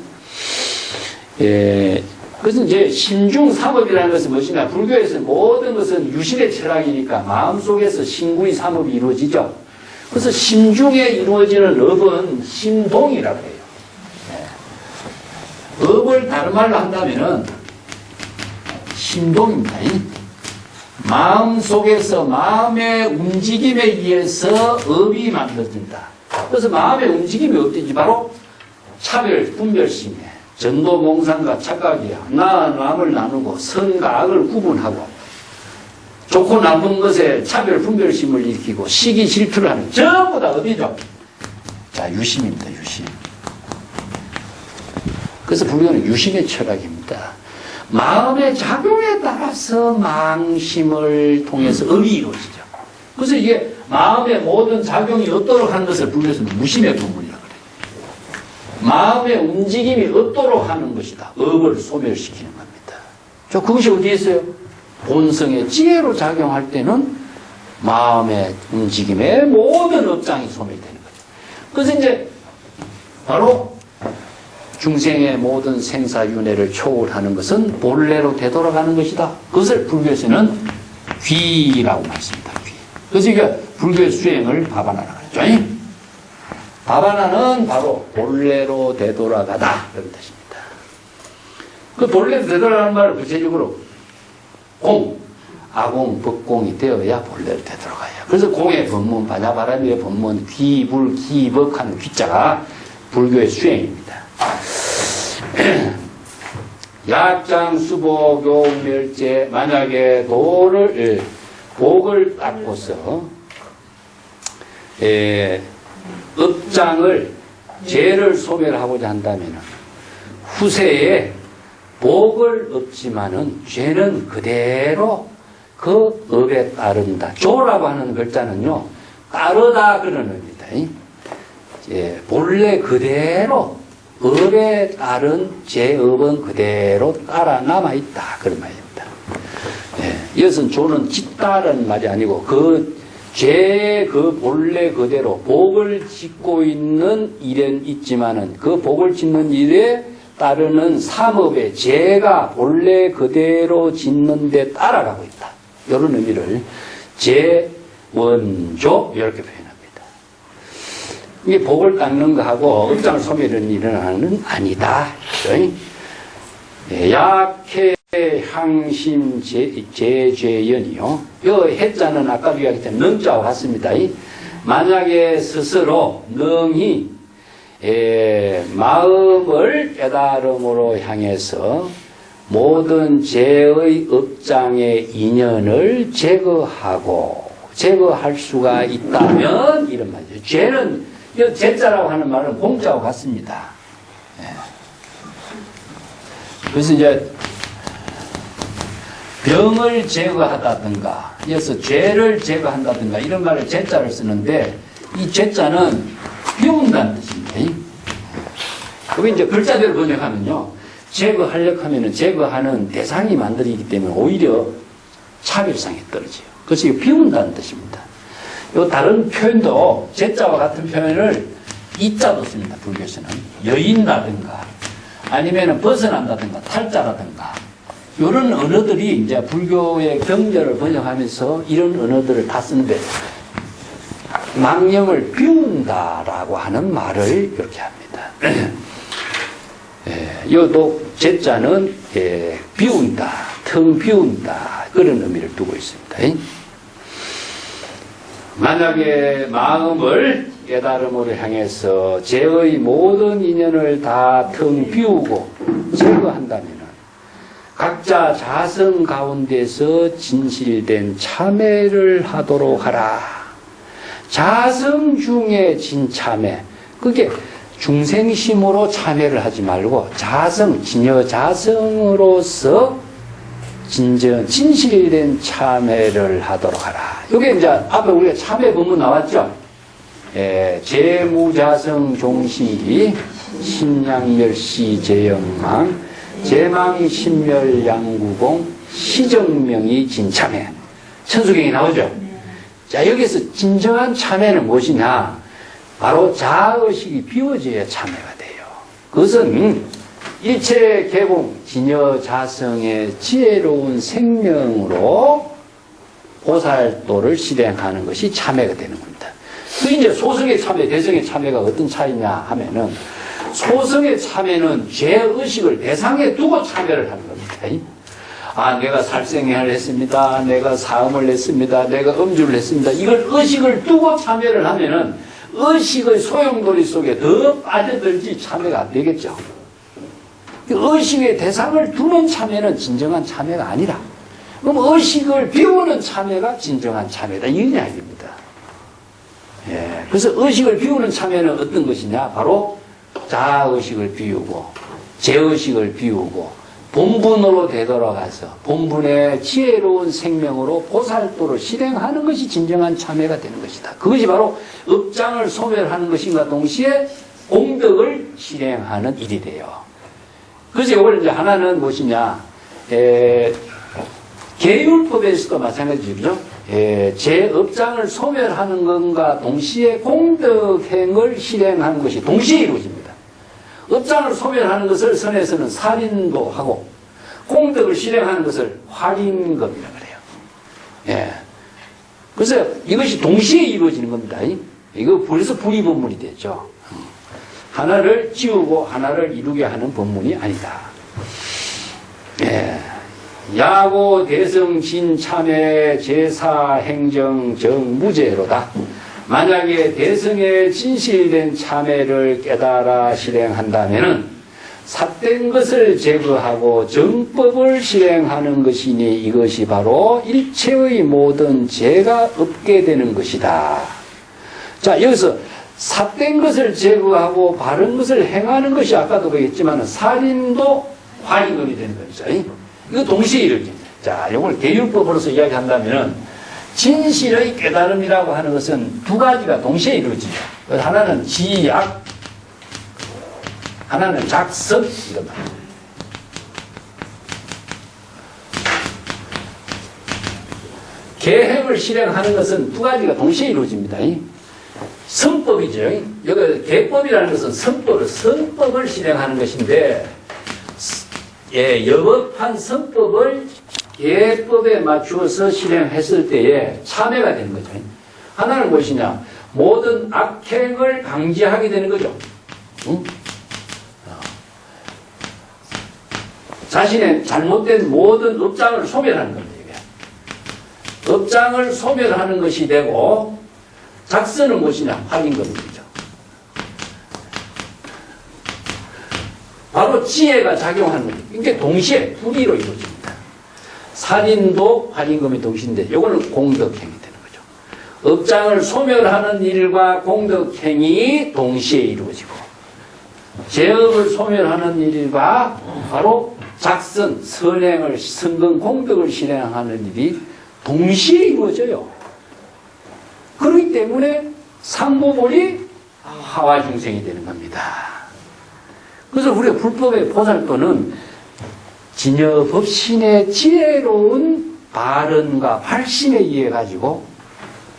Speaker 1: 그래서 이제 심중 삼업이라는 것은 무엇이냐? 불교에서 모든 것은 유신의 철학이니까 마음속에서 신구의 삼업이 이루어지죠. 그래서 심중에 이루어지는 업은 심동이라고 해요. 업을 다른 말로 한다면은 심동입니다. 마음속에서 마음의 움직임에 의해서 업이 만들어진다. 그래서 마음의 움직임이 어떤지 바로 차별, 분별심에 전도, 몽상과 착각이야. 나와 남을 나누고 선과 악을 구분하고 좋고 나쁜 것에 차별, 분별심을 일으키고 시기, 질투를 하는 전부 다 업이죠. 자, 유심입니다. 유심. 그래서 불교는 유심의 철학입니다. 마음의 작용에 따라서 망심을 통해서 업이 이루어지죠. 그래서 이게 마음의 모든 작용이 없도록 하는 것을 불교에서는 무심의 본문이라고 그래요. 마음의 움직임이 없도록 하는 것이다. 업을 소멸시키는 겁니다. 저 그것이 어디에 있어요? 본성의 지혜로 작용할 때는 마음의 움직임의 모든 업장이 소멸되는 거죠. 그래서 이제 바로 중생의 모든 생사윤회를 초월하는 것은 본래로 되돌아가는 것이다. 그것을 불교에서는 귀라고 말씀합니다. 귀. 그래서 이게 불교의 수행을 바바나라고 하죠. 바바나는 바로 본래로 되돌아가다 그런 뜻입니다. 그 본래로 되돌아가는 말을 구체적으로 공, 아공, 법공이 되어야 본래로 되돌아가요. 그래서 공의 법문, 바자바라미의 법문, 귀불, 기법하는 귀자가 불교의 수행입니다. 약장, 수복, 교훈, 멸제, 만약에 복을 닦고서 업장을 죄를 소멸하고자 한다면 후세에 복을 얻지만은 죄는 그대로 그 업에 따른다. 조라고 하는 글자는요, 따르다 그런 의미입니다. 본래 그대로 업에 따른 죄업은 그대로 따라 남아있다. 그런 말입니다. 이것은 조는 짓다라는 말이 아니고 그 본래 그대로 복을 짓고 있는 일은 있지만은 그 복을 짓는 일에 따르는 삼업의 죄가 본래 그대로 짓는 데 따라가고 있다. 이런 의미를 재원조 이렇게 표현합니다. 이게 복을 닦는 거하고 업장을 소멸하는 일은 아니다. 그죠? 예, 약해 향심 제죄연이요. 요 해자는 아까 이야기했던 능자와 같습니다. 만약에 스스로 능히 마음을 깨달음으로 향해서 모든 죄의 업장의 인연을 제거할 수가 있다면 이런 말이죠. 죄는 이 죄자라고 하는 말은 공자와 같습니다. 예. 그래서 이제 병을 제거하다든가, 이어서 죄를 제거한다든가 이런 말을 죄자를 쓰는데 이 죄자는 비운다는 뜻입니다. 그게 이제 글자대로 번역하면요, 제거하려고 하면은 제거하는 대상이 만들어지기 때문에 오히려 차별성이 떨어져요. 그래서 이거 비운다는 뜻입니다. 요 다른 표현도 제자와 같은 표현을 이자도 씁니다. 불교에서는 여인다든가 아니면은 벗어난다든가 탈자라든가 이런 언어들이 이제 불교의 경전을 번역하면서 이런 언어들을 다 쓰는데 망념을 비운다라고 하는 말을 이렇게 합니다. 요도 제자는 비운다, 텅 비운다 그런 의미를 두고 있습니다. 만약에 마음을 깨달음으로 향해서 죄의 모든 인연을 다 텅 비우고 제거한다면 각자 자성 가운데서 진실된 참회를 하도록 하라. 자성 중에 진참회. 그게 중생심으로 참회를 하지 말고 자성, 진여 자성으로서 진실된 참회를 하도록 하라. 이게 이제 앞에 우리가 참회 본문 나왔죠? 재무자성 종시 신양멸시 재영망 제망신멸 양구공 시정명이 진참회. 천수경이 나오죠? 자, 여기서 진정한 참회는 무엇이냐? 바로 자의식이 비워져야 참회가 돼요. 그것은 일체 개공 진여 자성의 지혜로운 생명으로 보살도를 실행하는 것이 참회가 되는 겁니다. 그 이제 소승의 참회, 대승의 참회가 어떤 차이냐 하면은 소승의 참회는 죄의식을 대상에 두고 참회를 하는 겁니다. 아, 내가 살생을 했습니다. 내가 사음을 했습니다. 내가 음주를 했습니다. 이걸 의식을 두고 참회를 하면은 의식의 소용돌이 속에 더 빠져들지 참회가 안 되겠죠. 의식의 대상을 두는 참회는 진정한 참회가 아니라, 그럼 의식을 비우는 참회가 진정한 참회다. 이 이야기입니다. 예. 그래서 의식을 비우는 참회는 어떤 것이냐? 바로 자의식을 비우고, 죄의식을 비우고, 본분으로 되돌아가서 본분의 지혜로운 생명으로 보살도를 실행하는 것이 진정한 참회가 되는 것이다. 그것이 바로 업장을 소멸하는 것인가 동시에 공덕을 실행하는 일이 돼요. 그래서 이걸 이제 하나는 무엇이냐? 계율법에서도 마찬가지죠. 제 업장을 소멸하는 것과 동시에 공덕행을 실행하는 것이 동시에 이루어집니다. 업장을 소멸하는 것을 선에서는 살인도 하고 공덕을 실행하는 것을 활인검이라고 그래요. 예. 그래서 이것이 동시에 이루어지는 겁니다. 이거 그래서 불이법문이 됐죠. 하나를 지우고 하나를 이루게 하는 법문이 아니다. 예. 야고 대성 진참회 제사 행정 정무제로다. 만약에 대성의 진실된 참회를 깨달아 실행한다면은 삿된 것을 제거하고 정법을 실행하는 것이니 이것이 바로 일체의 모든 죄가 없게 되는 것이다. 자, 여기서 삿된 것을 제거하고 바른 것을 행하는 것이 아까도 그랬지만 살인도 활인검이 되는 거죠. 이거 동시에 이루어집니다. 자, 이걸 계율법으로서 이야기한다면은 진실의 깨달음이라고 하는 것은 두 가지가 동시에 이루어지죠. 하나는 지약, 하나는 작석, 이런 말입니다. 계획을 실행하는 것은 두 가지가 동시에 이루어집니다. 선법이죠. 여기 계법이라는 것은 선법을 실행하는 것인데, 여법한 선법을 예법에 맞추어서 실행했을 때에 참회가 되는 거죠. 하나는 무엇이냐? 모든 악행을 방지하게 되는 거죠. 응? 자신의 잘못된 모든 업장을 소멸하는 겁니다. 이게. 업장을 소멸하는 것이 되고 작선은 무엇이냐? 확인금이죠. 바로 지혜가 작용하는 거죠. 이게 동시에 불의로 이루어집니다. 살인도 확인금이 동시인데 이거는 공덕행이 되는 거죠. 업장을 소멸하는 일과 공덕행이 동시에 이루어지고 죄업을 소멸하는 일과 바로 작선, 선행을, 선근, 공덕을 실행하는 일이 동시에 이루어져요. 그렇기 때문에 상보물이 하와중생이 되는 겁니다. 그래서 우리가 불법의 보살도는 진여법신의 지혜로운 발언과 발심에 의해 가지고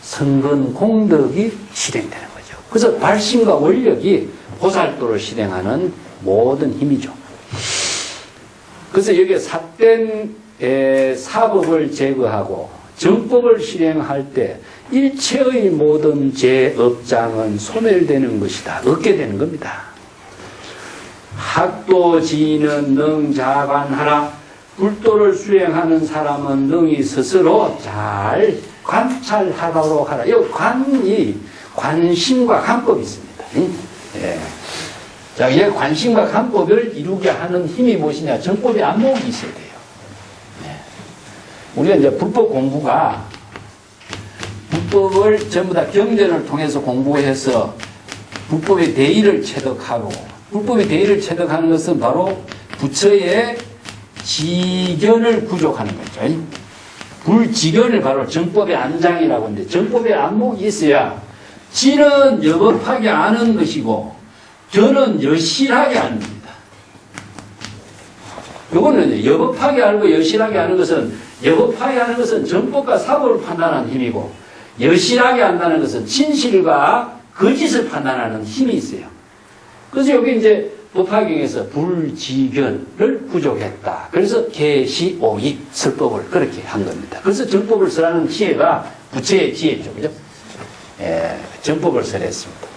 Speaker 1: 선근, 공덕이 실행되는 거죠. 그래서 발심과 원력이 보살도를 실행하는 모든 힘이죠. 그래서 여기에 삿된 사법을 제거하고 정법을 실행할 때 일체의 모든 죄업장은 소멸되는 것이다. 얻게 되는 겁니다. 학도지인은 능자관하라. 불도를 수행하는 사람은 능히 스스로 잘 관찰하도록 하라. 이 관이 관심과 관법이 있습니다. 예. 자, 이 관심과 관법을 이루게 하는 힘이 무엇이냐? 정법의 안목이 있어야 돼요. 네. 우리가 이제 불법 공부가 불법을 전부 다 경전을 통해서 공부해서 불법의 대의를 체득하고 불법의 대의를 체득하는 것은 바로 부처의 지견을 구족하는 거죠. 불지견을 바로 정법의 안장이라고 하는데 정법의 안목이 있어야 지는 여법하게 아는 것이고 저는 여실하게 아는 겁니다. 요거는 여법하게 알고 여실하게 아는 것은 여법하게 하는 것은 정법과 사법을 판단하는 힘이고 여실하게 안다는 것은 진실과 거짓을 판단하는 힘이 있어요. 그래서 여기 이제 법화경에서 불지견을 부족했다. 그래서 계시오익 설법을 그렇게 한 겁니다. 그래서 정법을 설하는 지혜가 부처의 지혜죠. 그죠? 예, 정법을 설했습니다.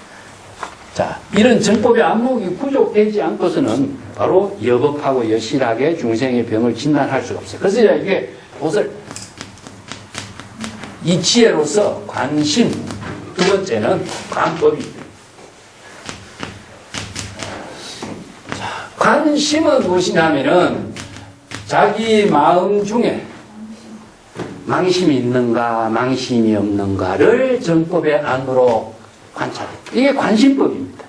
Speaker 1: 자, 이런 정법의 안목이 부족되지 않고서는 바로 여법하고 여실하게 중생의 병을 진단할 수가 없어요. 그래서 이게 보살, 이 지혜로서 관심, 두 번째는 관법입니다. 자, 관심은 무엇이냐면은 자기 마음 중에 망심이 있는가, 망심이 없는가를 정법의 안으로 관찰해. 이게 관심법입니다.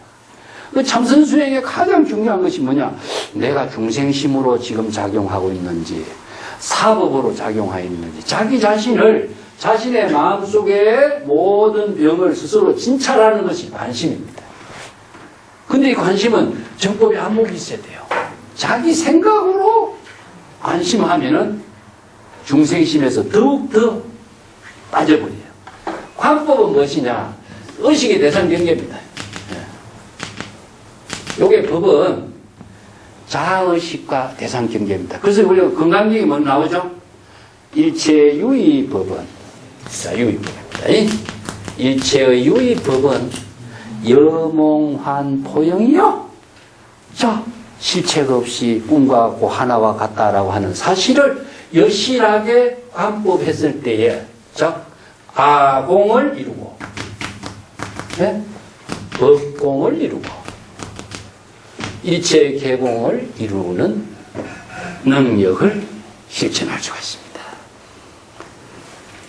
Speaker 1: 그 참선수행의 가장 중요한 것이 뭐냐? 내가 중생심으로 지금 작용하고 있는지, 사법으로 작용하고 있는지, 자기 자신을, 자신의 마음속에 모든 병을 스스로 진찰하는 것이 관심입니다. 근데 이 관심은 정법의 안목이 있어야 돼요. 자기 생각으로 관심하면은 중생심에서 더욱더 빠져버려요. 관법은 무엇이냐? 의식의 대상 경계입니다. 요게 법은 자의식과 대상 경계입니다. 그래서 우리가 건강경이 뭐 나오죠? 일체의 유의 법은, 자, 유의 법입니다. 일체의 유의 법은 여몽환 포영이요. 자, 실체가 없이 꿈과 같고 하나와 같다라고 하는 사실을 여실하게 관법했을 때에, 자, 아공을 이루고, 네? 법공을 이루고 일체의 개공을 이루는 능력을 실천할 수가 있습니다.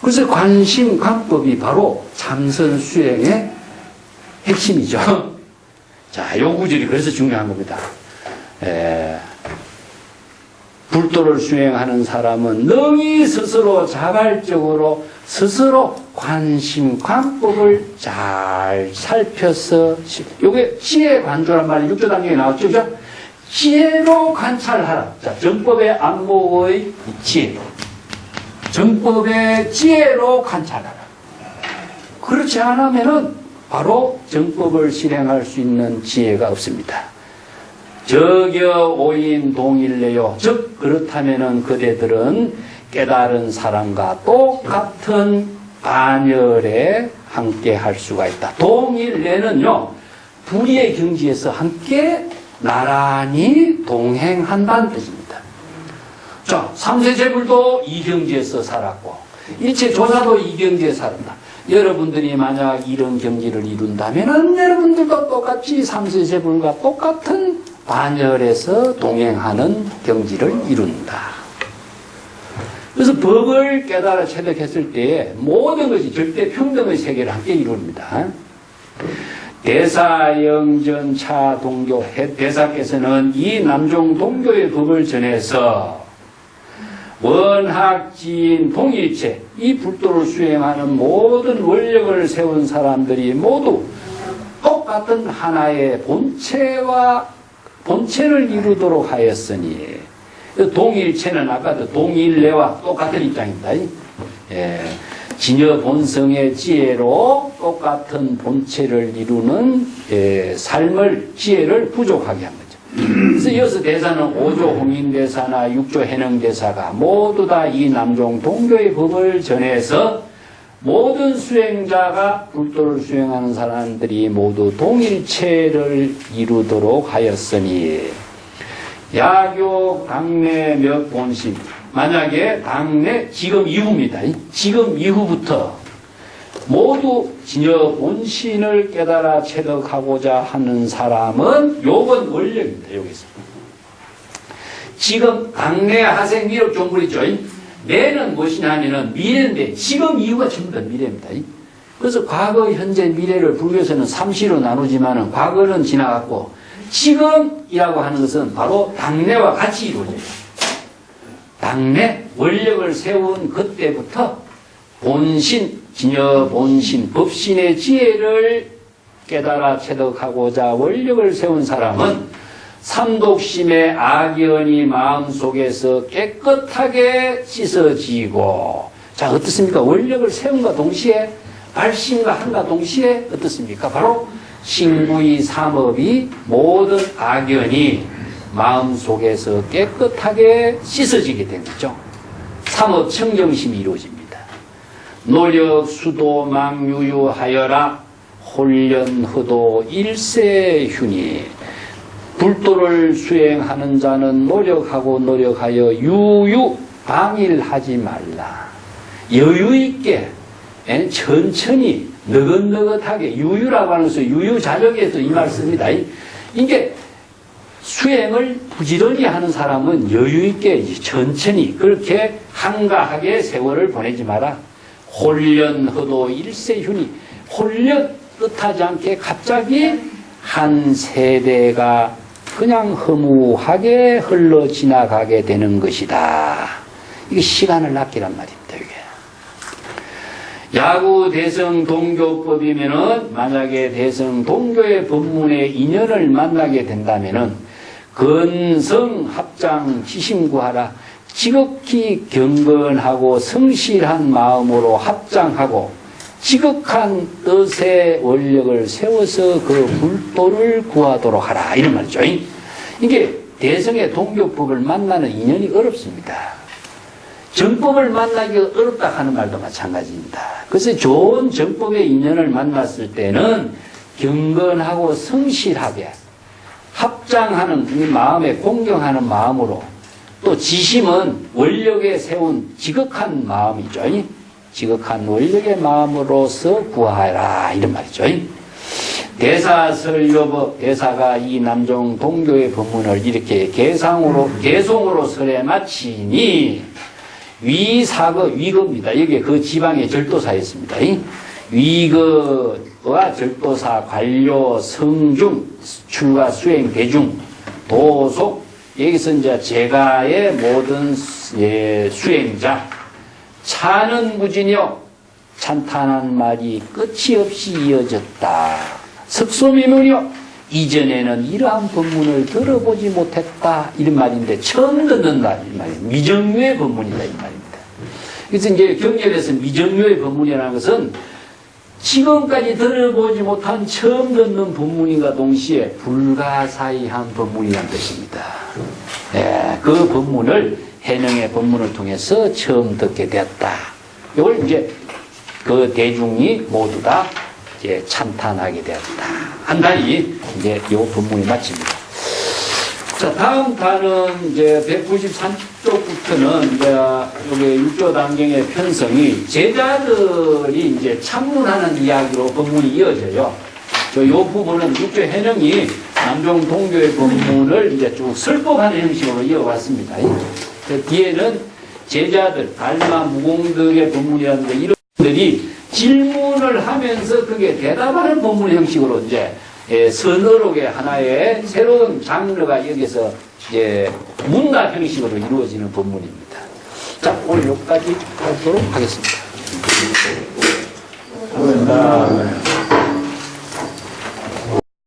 Speaker 1: 그래서 관심, 관법이 바로 참선 수행의 핵심이죠. 자, 요 구절이 그래서 중요한 겁니다. 불도를 수행하는 사람은 능히 스스로 자발적으로 스스로 관심, 관법을 잘 살펴서, 요게 지혜 관조란 말이 6조 단계에 나왔죠. 그죠? 지혜로 관찰하라. 자, 정법의 안목의 지혜. 정법의 지혜로 관찰하라. 그렇지 않으면은 바로 정법을 실행할 수 있는 지혜가 없습니다. 저겨 오인 동일래요. 즉 그렇다면은 그대들은 깨달은 사람과 똑같은 반열에 함께 할 수가 있다. 동일내는요, 불의의 경지에서 함께 나란히 동행한다는 뜻입니다. 자, 삼세제불도 이 경지에서 살았고, 일체조사도 이 경지에 살았다. 여러분들이 만약 이런 경지를 이룬다면 여러분들도 똑같이 삼세제불과 똑같은 반열에서 동행하는 경지를 이룬다. 그래서 법을 깨달아 체득했을 때에 모든 것이 절대 평등의 세계를 함께 이룹니다. 대사영전 차동교, 대사께서는 이 남종 동교의 법을 전해서 원학지인 동일체, 이 불도를 수행하는 모든 원력을 세운 사람들이 모두 똑같은 하나의 본체를 이루도록 하였으니, 동일체는 아까도 동일내와 똑같은 입장입니다. 예, 진여 본성의 지혜로 똑같은 본체를 이루는 삶을, 지혜를 부족하게 한 거죠. 그래서 이어서 대사는 5조 홍인대사나 6조 해능대사가 모두 다 이 남종 동교의 법을 전해서 모든 수행자가 불도를 수행하는 사람들이 모두 동일체를 이루도록 하였으니, 야교 당내 몇 본심, 만약에 당내 지금 이후입니다. 지금 이후부터 모두 진여 본신을 깨달아 체득하고자 하는 사람은 요건 원력입니다. 여기서 지금 당내 하생 미륵 종불이죠. 내는 무엇이냐 하면은 미래인데 지금 이후가 전부 다 미래입니다. 그래서 과거, 현재, 미래를 불교에서는 3시로 나누지만은 과거는 지나갔고 지금이라고 하는 것은 바로 당내와 같이 이루어져요. 당내 원력을 세운 그때부터 본신, 진여 본신, 법신의 지혜를 깨달아 체득하고자 원력을 세운 사람은 삼독심의 악연이 마음속에서 깨끗하게 씻어지고, 자, 어떻습니까? 원력을 세운과 동시에 발심과 한과 동시에 어떻습니까? 바로 신구의 삼업이 모든 악연이 마음속에서 깨끗하게 씻어지게 된 거죠. 삼업 청정심이 이루어집니다. 노력 수도 망유유하여라 홀련허도 일세휴니, 불도를 수행하는 자는 노력하여 유유 방일하지 말라. 여유있게 천천히 너긋너긋하게, 유유라고 하는 것은 유유자적에서 이 말 씁니다. 이게 수행을 부지런히 하는 사람은 여유있게 천천히 그렇게 한가하게 세월을 보내지 마라. 홀련허도 일세휴니, 홀련 뜻하지 않게 갑자기 한 세대가 그냥 허무하게 흘러 지나가게 되는 것이다. 이게 시간을 아끼란 말입니다. 이게 야구 대성 동교법이면은, 만약에 대성 동교의 법문의 인연을 만나게 된다면은 근성 합장 지심구하라, 지극히 경건하고 성실한 마음으로 합장하고 지극한 뜻의 원력을 세워서 그 불도를 구하도록 하라, 이런 말이죠. 이게 대성의 동교법을 만나는 인연이 어렵습니다. 정법을 만나기가 어렵다 하는 말도 마찬가지입니다. 그래서 좋은 정법의 인연을 만났을 때는 경건하고 성실하게 합장하는, 이 마음에 공경하는 마음으로, 또 지심은 원력에 세운 지극한 마음이죠. 지극한 원력의 마음으로서 구하라, 이런 말이죠. 대사설요법, 대사가 이 남종 동교의 법문을 이렇게 개송으로 설에 마치니, 위거입니다. 여기에 그 지방의 절도사였습니다. 위거와 절도사, 관료, 성중, 출가, 수행, 대중, 도속, 여기서 이제 제가의 모든 수행자, 차는 무진여, 찬탄한 말이 끝이 없이 이어졌다. 석소미문여, 이전에는 이러한 법문을 들어보지 못했다, 이런 말인데 처음 듣는다, 이 말입니다. 미정유의 법문이다, 이 말입니다. 그래서 이제 경전에서 미정유의 법문이라는 것은 지금까지 들어보지 못한 처음 듣는 법문인과 동시에 불가사의한 법문이라는 뜻입니다. 예, 그 법문을 해능의 법문을 통해서 처음 듣게 되었다. 이걸 이제 그 대중이 모두 다 이제 찬탄하게 되었다. 한 단이 이제 요 본문이 마칩니다. 자, 다음 단은 이제 193쪽부터는 이제 여기 6조 단경의 편성이 제자들이 이제 참문하는 이야기로 본문이 이어져요. 요 부분은 6조 해명이 남종 동교의 본문을 이제 쭉 설법하는 형식으로 이어왔습니다. 뒤에는 제자들, 달마, 무공덕의 본문이라는데 이런 분들이 질문을 하면서 그게 대답하는 본문 형식으로 이제 선어록의 하나의 새로운 장르가 여기서 이제 문답 형식으로 이루어지는 본문입니다. 자, 오늘 여기까지 하도록 하겠습니다.